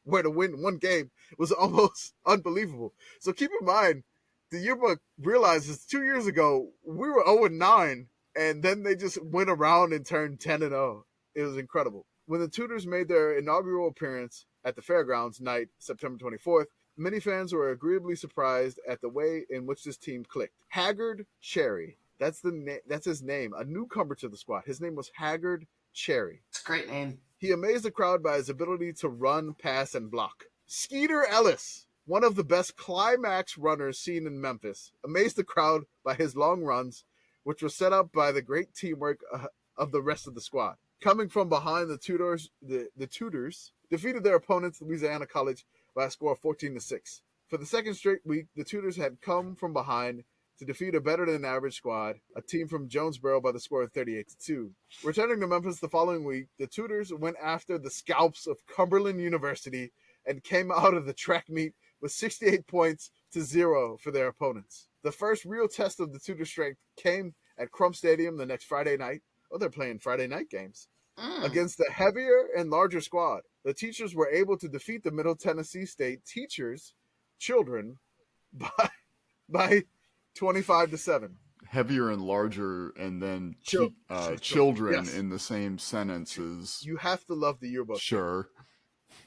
where to win one game was almost unbelievable. So keep in mind, the yearbook realizes 2 years ago we were 0-9, and then they just went around and turned 10-0. It was incredible. When the Tudors made their inaugural appearance at the Fairgrounds night, September 24th, many fans were agreeably surprised at the way in which this team clicked. Haggard Cherry, that's his name, a newcomer to the squad. His name was Haggard Cherry. It's a great name. He amazed the crowd by his ability to run, pass, and block. Skeeter Ellis, one of the best climax runners seen in Memphis, amazed the crowd by his long runs, which was set up by the great teamwork of the rest of the squad. Coming from behind, the Tudors defeated their opponents, Louisiana College, by a score of 14-6. For the second straight week, the Tudors had come from behind to defeat a better-than-average squad, a team from Jonesboro, by the score of 38-2. Returning to Memphis the following week, the Tudors went after the scalps of Cumberland University and came out of the track meet with 68 points to 0 for their opponents. The first real test of the Tudor strength came at Crump Stadium the next Friday night. Oh, they're playing Friday night games. Against the heavier and larger squad. The teachers were able to defeat the Middle Tennessee State children, by 25-7. Heavier and larger, and then children yes. in the same sentences. You have to love the yearbook. Sure.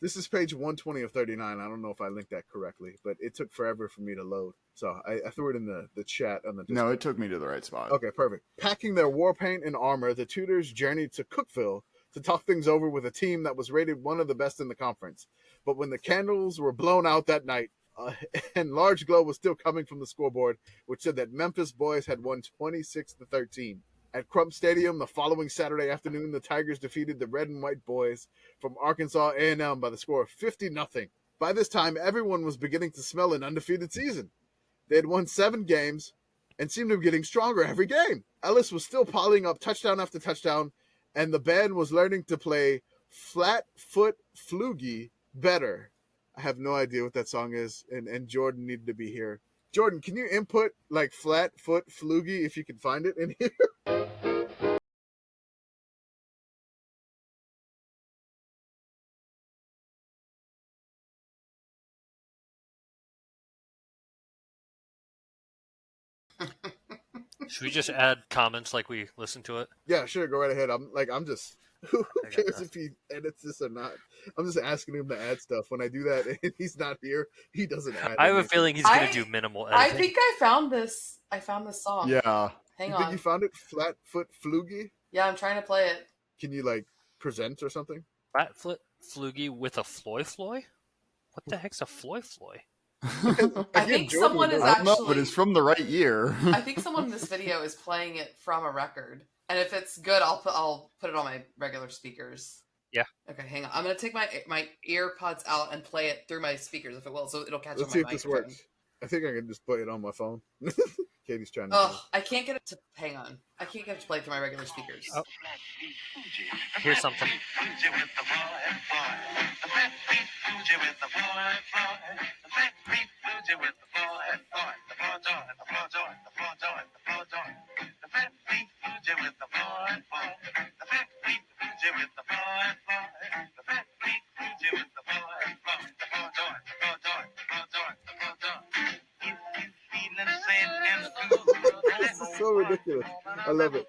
This is page 120 of 39. I don't know if I linked that correctly, but it took forever for me to load. So I threw it in the chat on the Discord. No, it took me to the right spot. Okay, perfect. Packing their war paint and armor, the Tudors journeyed to Cookeville to talk things over with a team that was rated one of the best in the conference. But when the candles were blown out that night, and large glow was still coming from the scoreboard, which said that Memphis boys had won 26-13. At Crump Stadium the following Saturday afternoon, the Tigers defeated the Red and White boys from Arkansas A&M by the score of 50-0. By this time, everyone was beginning to smell an undefeated season. They had won 7 games and seemed to be getting stronger every game. Ellis was still piling up touchdown after touchdown, and the band was learning to play Flat Foot Flugie better. I have no idea what that song is, and Jordan needed to be here. Jordan, can you input like Flat Foot Flugie if you can find it in here? Should we just add comments like we listen to it? Yeah, sure. Go right ahead. I'm just. Who cares if he edits this or not? I'm just asking him to add stuff. When I do that and he's not here, he doesn't add. I have a feeling he's going to do minimal editing. I think I found this. I found this song. Yeah. Hang you on. Think you found it? Flatfoot Flugie? Yeah, I'm trying to play it. Can you like present or something? Flatfoot Flugie with a Floy Floy? What the heck's a Floy Floy? I think someone is I don't know, actually. but it's from the right year. I think someone in this video is playing it from a record, and if it's good, I'll put it on my regular speakers. Yeah. Okay, hang on. I'm gonna take my ear pods out and play it through my speakers if it will, so it'll catch Let's on see my if this microphone. works. I think I can just play it on my phone. Katie's trying to. Oh, I can't get it to. Hang on. I can't get it to play through my regular speakers. Oh. Here's something. This is so ridiculous. I love it.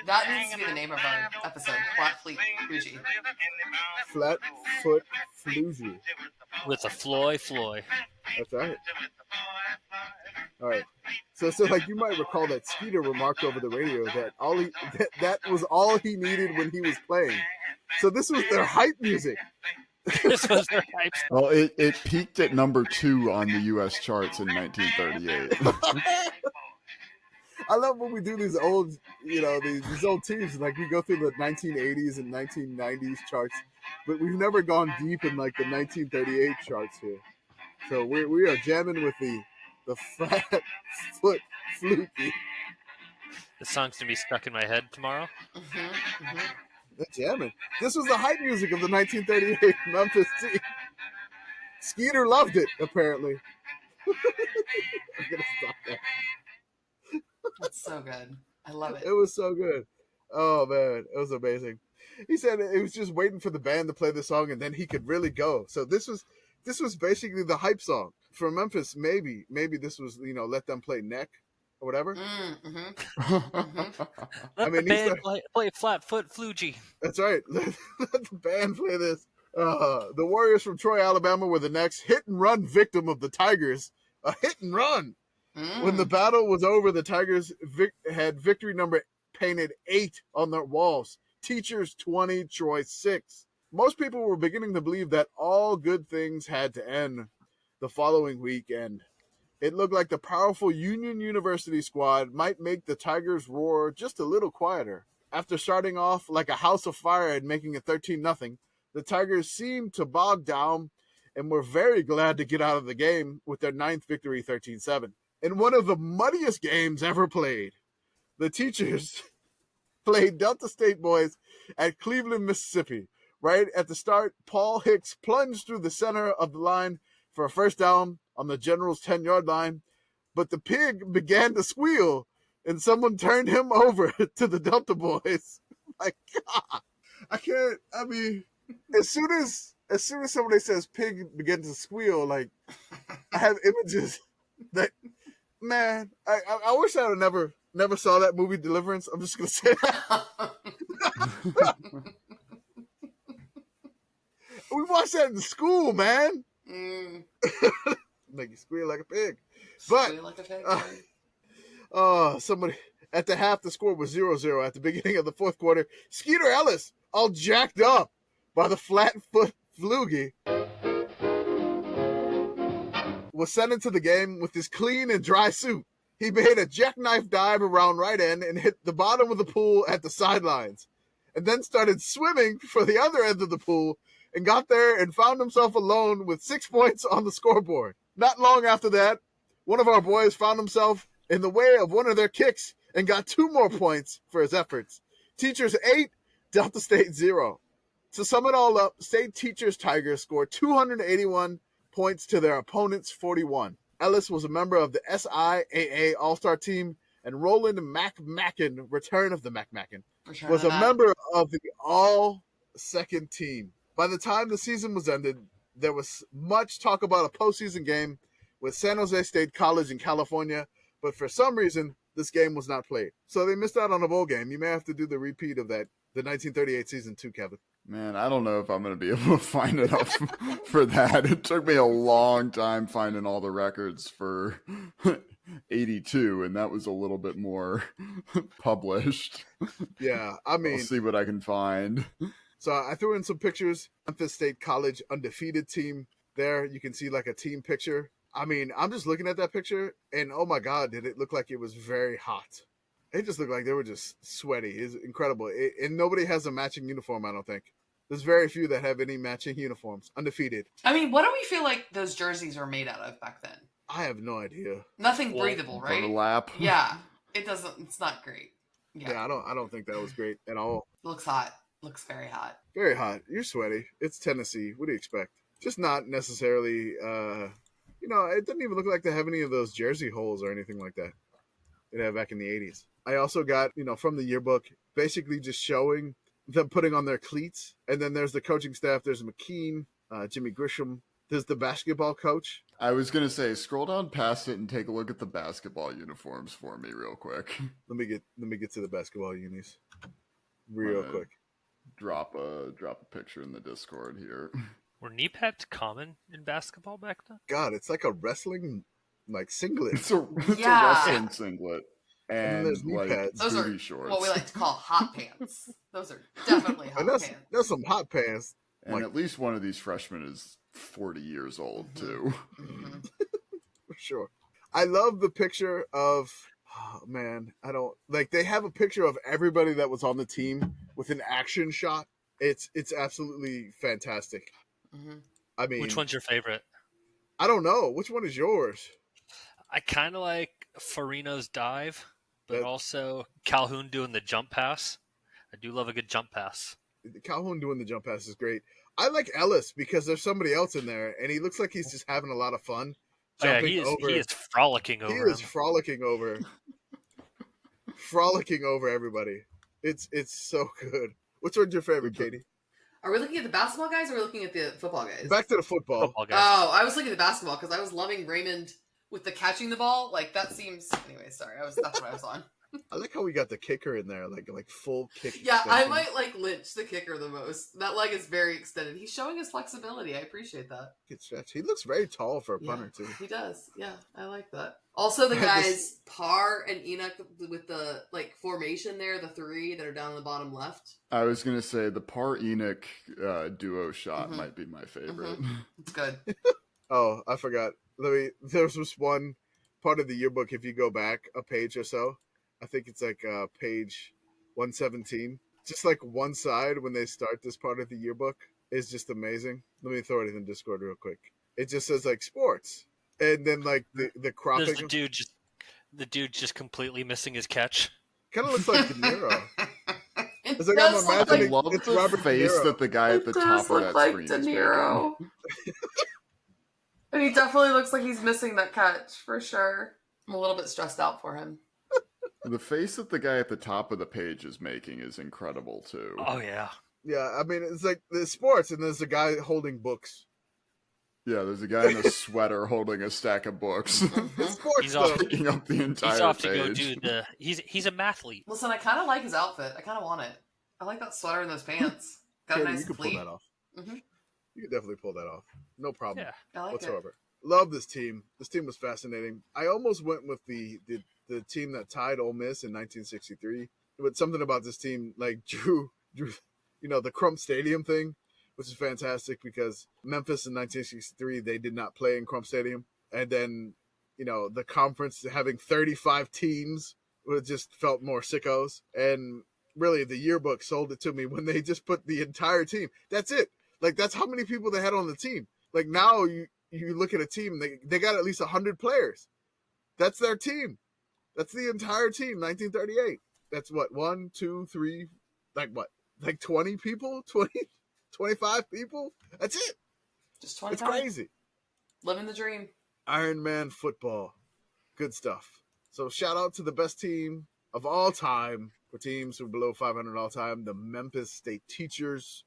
That needs to be the name of our episode. Flatfoot Flugie. Flatfoot Flugie. With a Floy Floy. That's right. All right. So like you might recall that Skeeter remarked over the radio that that was all he needed when he was playing. So this was their hype music. This was their hype. Well, it peaked at number 2 on the U.S. charts in 1938. I love when we do these old, these old teams. Like we go through the 1980s and 1990s charts, but we've never gone deep in like the 1938 charts here. So we are jamming with the Flatfoot Flugie. The song's gonna be stuck in my head tomorrow. jamming. This was the hype music of the 1938 Memphis team. Skeeter loved it, apparently. I'm gonna stop that. That's so good. I love it. It was so good. Oh man, it was amazing. He said it was just waiting for the band to play the song and then he could really go. So this was basically the hype song for Memphis. Maybe this was, let them play Neck or whatever. Let the band play Flatfoot Flugie. That's right. Let the band play this. The Warriors from Troy, Alabama were the next hit and run victim of the Tigers. A hit and run. When the battle was over, the Tigers had victory number painted 8 on their walls. Teachers 20, Troy 6. Most people were beginning to believe that all good things had to end the following weekend. It looked like the powerful Union University squad might make the Tigers' roar just a little quieter. After starting off like a house of fire and making it 13-0, the Tigers seemed to bog down and were very glad to get out of the game with their 9th victory, 13-7. In one of the muddiest games ever played, the Teachers played Delta State boys at Cleveland, Mississippi. Right at the start, Paul Hicks plunged through the center of the line for a first down on the Generals' 10-yard line, but the pig began to squeal, and someone turned him over to the Delta boys. My God, I can't. I mean, as soon as somebody says pig began to squeal, like I have images that. Man, I wish I would never saw that movie Deliverance. I'm just gonna say that. We watched that in school, man. Make you squeal like a pig. Squeal like a pig. Somebody at the half, the score was 0-0. At the beginning of the fourth quarter, Skeeter Ellis, all jacked up by the Flatfoot Flugie, was sent into the game with his clean and dry suit. He made a jackknife dive around right end and hit the bottom of the pool at the sidelines, and then started swimming for the other end of the pool and got there and found himself alone with 6 points on the scoreboard. Not long after that, one of our boys found himself in the way of one of their kicks and got 2 more points for his efforts. Teachers 8, Delta State 0. To sum it all up, State Teachers Tigers scored 281 points to their opponent's 41. Ellis was a member of the SIAA All-Star team, and Roland McMacken, return of the McMacken, was a member of the All-Second team. By the time the season was ended, there was much talk about a postseason game with San Jose State College in California, but for some reason, this game was not played. So they missed out on a bowl game. You may have to do the repeat of that, the 1938 season too, Kevin. Man, I don't know if I'm going to be able to find enough for that. It took me a long time finding all the records for 82, and that was a little bit more published. Yeah, I mean, I'll see what I can find. So I threw in some pictures. Memphis State College undefeated team there. You can see like a team picture. I mean, I'm just looking at that picture, and oh my God, did it look like it was very hot. It just looked like they were just sweaty. It's incredible. And nobody has a matching uniform, I don't think. There's very few that have any matching uniforms. Undefeated. I mean, what do we feel like those jerseys were made out of back then? I have no idea. Nothing breathable, right? Burlap. Yeah. It's not great. Yeah, I don't think that was great at all. Looks hot. Looks very hot. Very hot. You're sweaty. It's Tennessee. What do you expect? Just not necessarily, it doesn't even look like they have any of those jersey holes or anything like that they had back in the 80s. I also got, from the yearbook, basically just showing them putting on their cleats. And then there's the coaching staff. There's McKean, Jimmy Grisham. There's the basketball coach. I was going to say, scroll down past it and take a look at the basketball uniforms for me real quick. Let me get to the basketball unis real quick. Drop a picture in the Discord here. Were knee pads common in basketball back then? God, it's like a wrestling singlet. It's a wrestling singlet. And there's knee pads. Those are shorts. what we like to call hot pants. Those are definitely hot pants. That's some hot pants. And at least one of these freshmen is 40 years old, too. Mm-hmm. For sure. I love the picture of, they have a picture of everybody that was on the team with an action shot. It's absolutely fantastic. Mm-hmm. I mean, which one's your favorite? I don't know. Which one is yours? I kind of like Farino's dive, but also Calhoun doing the jump pass. I do love a good jump pass. Calhoun doing the jump pass is great. I like Ellis because there's somebody else in there, and he looks like he's just having a lot of fun Oh, yeah, jumping over. he is frolicking He over is him. frolicking over everybody. It's so good. Which one's your favorite, Katie? Are we looking at the basketball guys or are we looking at the football guys? Back to the football. Football guys. Oh, I was looking at the basketball because I was loving Raymond with the catching the ball. Like that seems. Anyway, sorry. That's what I was on. I like how we got the kicker in there, like full kick. Yeah, I extension. might like lynch the kicker the most. That leg is very extended. He's showing his flexibility. I appreciate that. Good stretch. He looks very tall for a Yeah, punter too. he does. Yeah, I like that. Also, the guys Parr and Enoch with the like formation there, the three that are down in the bottom left. I was gonna say the Parr Enoch duo shot Mhm. might be my favorite. It's good. Oh, I forgot. There's this one part of the yearbook. If you go back a page or so, I think it's like page 117. Just like one side when they start this part of the yearbook is just amazing. Let me throw it in Discord real quick. It just says like sports, and then like the cropping. There's the dude just completely missing his catch. Kind of looks like De Niro. It It's like does I'm look I imagining like, love it's the Robert De face Niro. that the guy at the it top does of look that like screen De is Niro. making. And he definitely looks like he's missing that catch for sure. I'm a little bit stressed out for him. The face that the guy at the top of the page is making is incredible too. Oh yeah. Yeah, I mean it's like the sports, and there's a guy holding books. Yeah, there's a guy in a sweater holding a stack of books, It's sports He's though. off. picking up the entire He's off to page. go do the. He's a mathlete. Listen, I kind of like his outfit. I kind of want it. I like that sweater and those pants. Got a Katie, nice you can pull pleat. that off. Mhm. You can definitely pull that off. No problem Yeah. I like whatsoever. Love this team. This team was fascinating. I almost went with the team that tied Ole Miss in 1963, but something about this team like drew the Crump Stadium thing, which is fantastic because Memphis in 1963 they did not play in Crump Stadium, and then the conference having 35 teams it just felt more sickos, and really the yearbook sold it to me when they just put the entire team. That's it. Like that's how many people they had on the team. Like now you look at a team, they got at least 100 players. That's their team. That's the entire team, 1938. That's what, 1, 2, 3, like what? Like 20 people? 20, 25 people? That's it. Just It's 25. crazy. Living the dream. Iron Man football. Good stuff. So shout out to the best team of all time for teams who are below 500 all time, the Memphis State Teachers.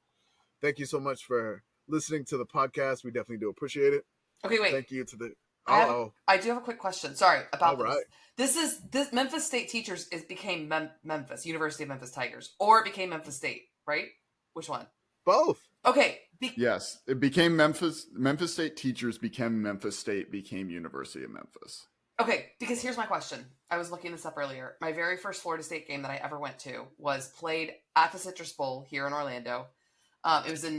Thank you so much for listening to the podcast. We definitely do appreciate it. Okay, wait. Thank you to the... I do have a quick question. Sorry about All right. this Memphis State Teachers became Memphis University of Memphis Tigers, or it became Memphis State, right? Which one? Both. Okay. Yes, it became Memphis. Memphis State Teachers became Memphis State, became University of Memphis. Okay, because here's my question. I was looking this up earlier. My very first Florida State game that I ever went to was played at the Citrus Bowl here in Orlando. It was in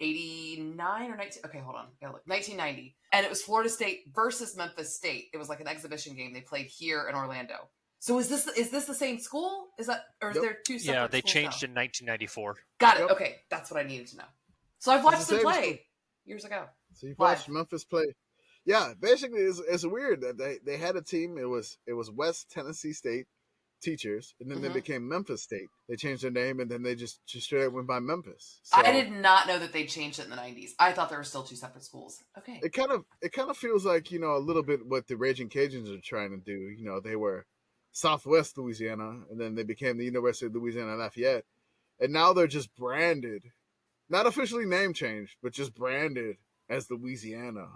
1989 or 19. Okay, hold on. 1990, and it was Florida State versus Memphis State. It was like an exhibition game they played here in Orlando. So is this the same school? Is that, or is Yep. there two separate? Yeah, they schools changed now? in 1994. Got it. Yep. Okay, that's what I needed to know. So I've watched It's the them same play school. years ago. So you've Live. watched Memphis play. Yeah, basically it's weird that they had a team. It was West Tennessee State Teachers, and then they Mhm. became Memphis State. They changed their name, and then they just straight up went by Memphis. So I did not know that they changed it in the 90s. I thought there were still two separate schools. Okay. It kind of feels like a little bit what the Raging Cajuns are trying to do. They were Southwest Louisiana, and then they became the University of Louisiana Lafayette, and now they're just branded, not officially name changed, but just branded as Louisiana.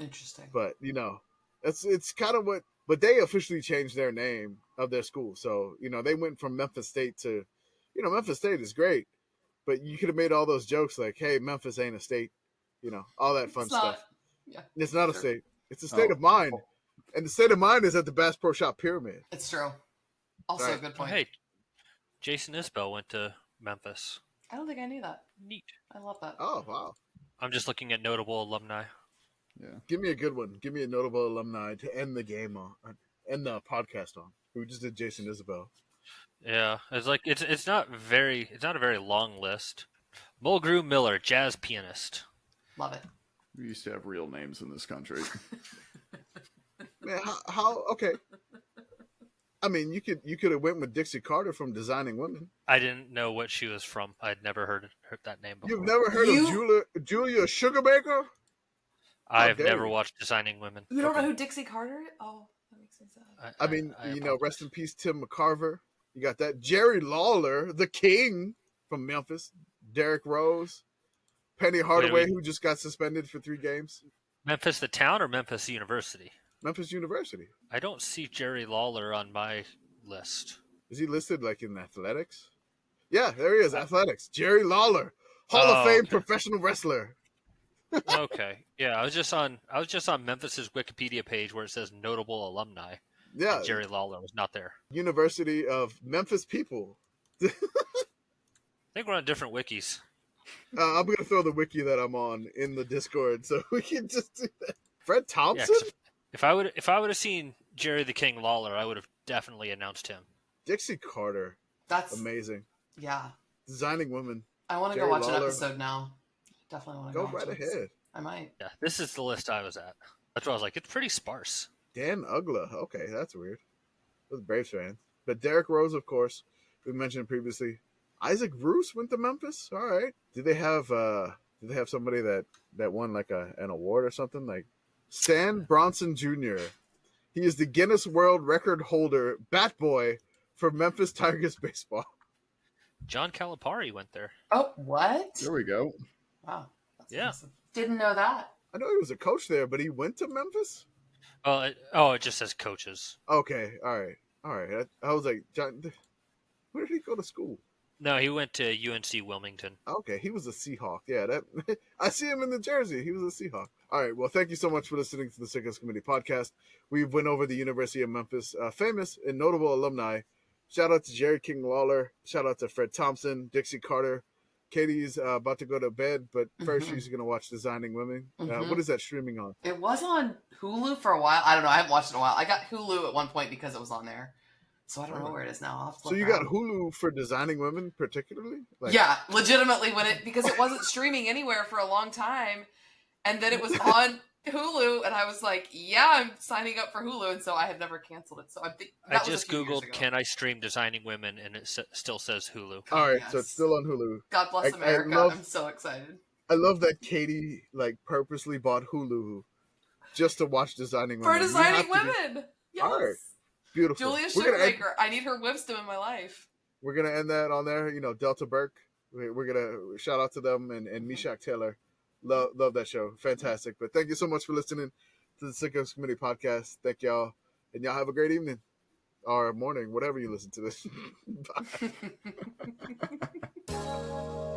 Interesting. But it's kind of what. But they officially changed their name of their school, so they went from Memphis State to, Memphis State is great, but you could have made all those jokes like, "Hey, Memphis ain't a state," all that fun It's not. stuff. Yeah. It's not a Sure. state; it's a state Oh. of mind, and the state of mind is at the Bass Pro Shop Pyramid. It's true. Also Right. a good Oh, point. hey, Jason Isbell went to Memphis. I don't think I knew that. Neat. I love that. Oh wow! I'm just looking at notable alumni. Yeah. Give me a good one. Give me a notable alumni to end the game on, end the podcast on. We just did Jason Isabel. Yeah, it's not a very long list. Mulgrew Miller, jazz pianist. Love it. We used to have real names in this country. Man, how? Okay. I mean, you could have went with Dixie Carter from Designing Women. I didn't know what she was from. I'd never heard that name before. You've never heard of Julia Sugarbaker? I've dare never you. watched Designing Women. You don't know who Dixie Carter is? Oh, that makes sense. I mean, I rest apologize. in peace, Tim McCarver. You got that. Jerry Lawler, the King from Memphis. Derrick Rose. Penny Hardaway, who just got suspended for 3 games. Memphis the town or Memphis University? Memphis University. I don't see Jerry Lawler on my list. Is he listed like in athletics? Yeah, there he is. Athletics. Jerry Lawler, Hall of Fame okay. professional wrestler. Okay. Yeah, I was just on Memphis's Wikipedia page where it says notable alumni. Yeah, And Jerry Lawler was not there. University of Memphis people. I think we're on different wikis. I'm gonna throw the wiki that I'm on in the Discord, so we can just do that. Fred Yeah, Thompson, 'cause if I would have seen Jerry the King Lawler, I would have definitely announced him. Dixie Carter, That's amazing. yeah. Designing Women. I want to Jerry go watch Lawler. an episode now. Definitely want to Go go watch right it. ahead. I might. Yeah, this is the list I was at. That's why I was like, it's pretty sparse. Dan Ugla. Okay, that's weird. Those Braves fans. But Derrick Rose, of course, we mentioned previously. Isaac Bruce went to Memphis. All right. Did they have somebody that won like an award or something? Like Stan Bronson Jr. He is the Guinness World Record holder, bat boy for Memphis Tigers baseball. John Calipari went there. Oh, what? There we go. Wow. That's Yeah. impressive. Didn't know that. I know he was a coach there, but he went to Memphis? Well, it just says coaches. Okay, all right. I was like, John, where did he go to school? No, he went to UNC Wilmington. Okay, he was a Seahawk. Yeah, that I see him in the jersey. He was a Seahawk. All right, well, thank you so much for listening to the Sickos Committee podcast. We went over the University of Memphis famous and notable alumni. Shout out to Jerry King Lawler. Shout out to Fred Thompson, Dixie Carter. Katie's about to go to bed, but first she's going to watch Designing Women. What is that streaming on? It was on Hulu for a while. I don't know. I haven't watched it in a while. I got Hulu at one point because it was on there. So I don't know where it is now. I'll have to So look you around. got Hulu for Designing Women particularly? Yeah, legitimately because it wasn't streaming anywhere for a long time, and then it was on Hulu, and I was like, yeah, I'm signing up for Hulu, and so I have never canceled it. So I just Googled, can I stream Designing Women, and it still says Hulu. All right, Yes. so it's still on Hulu. God bless America. I'm so excited. I love that Katie purposely bought Hulu just to watch Designing Women. For Designing Women! Yes! All right. Beautiful. Julia Sugarbaker. I need her wisdom in my life. We're gonna end that on there. Delta Burke. We're gonna shout out to them and Meshach Taylor. Love that show. Fantastic. But thank you so much for listening to the Sickos Committee podcast. Thank y'all, and y'all have a great evening or morning, whatever you listen to this. Bye.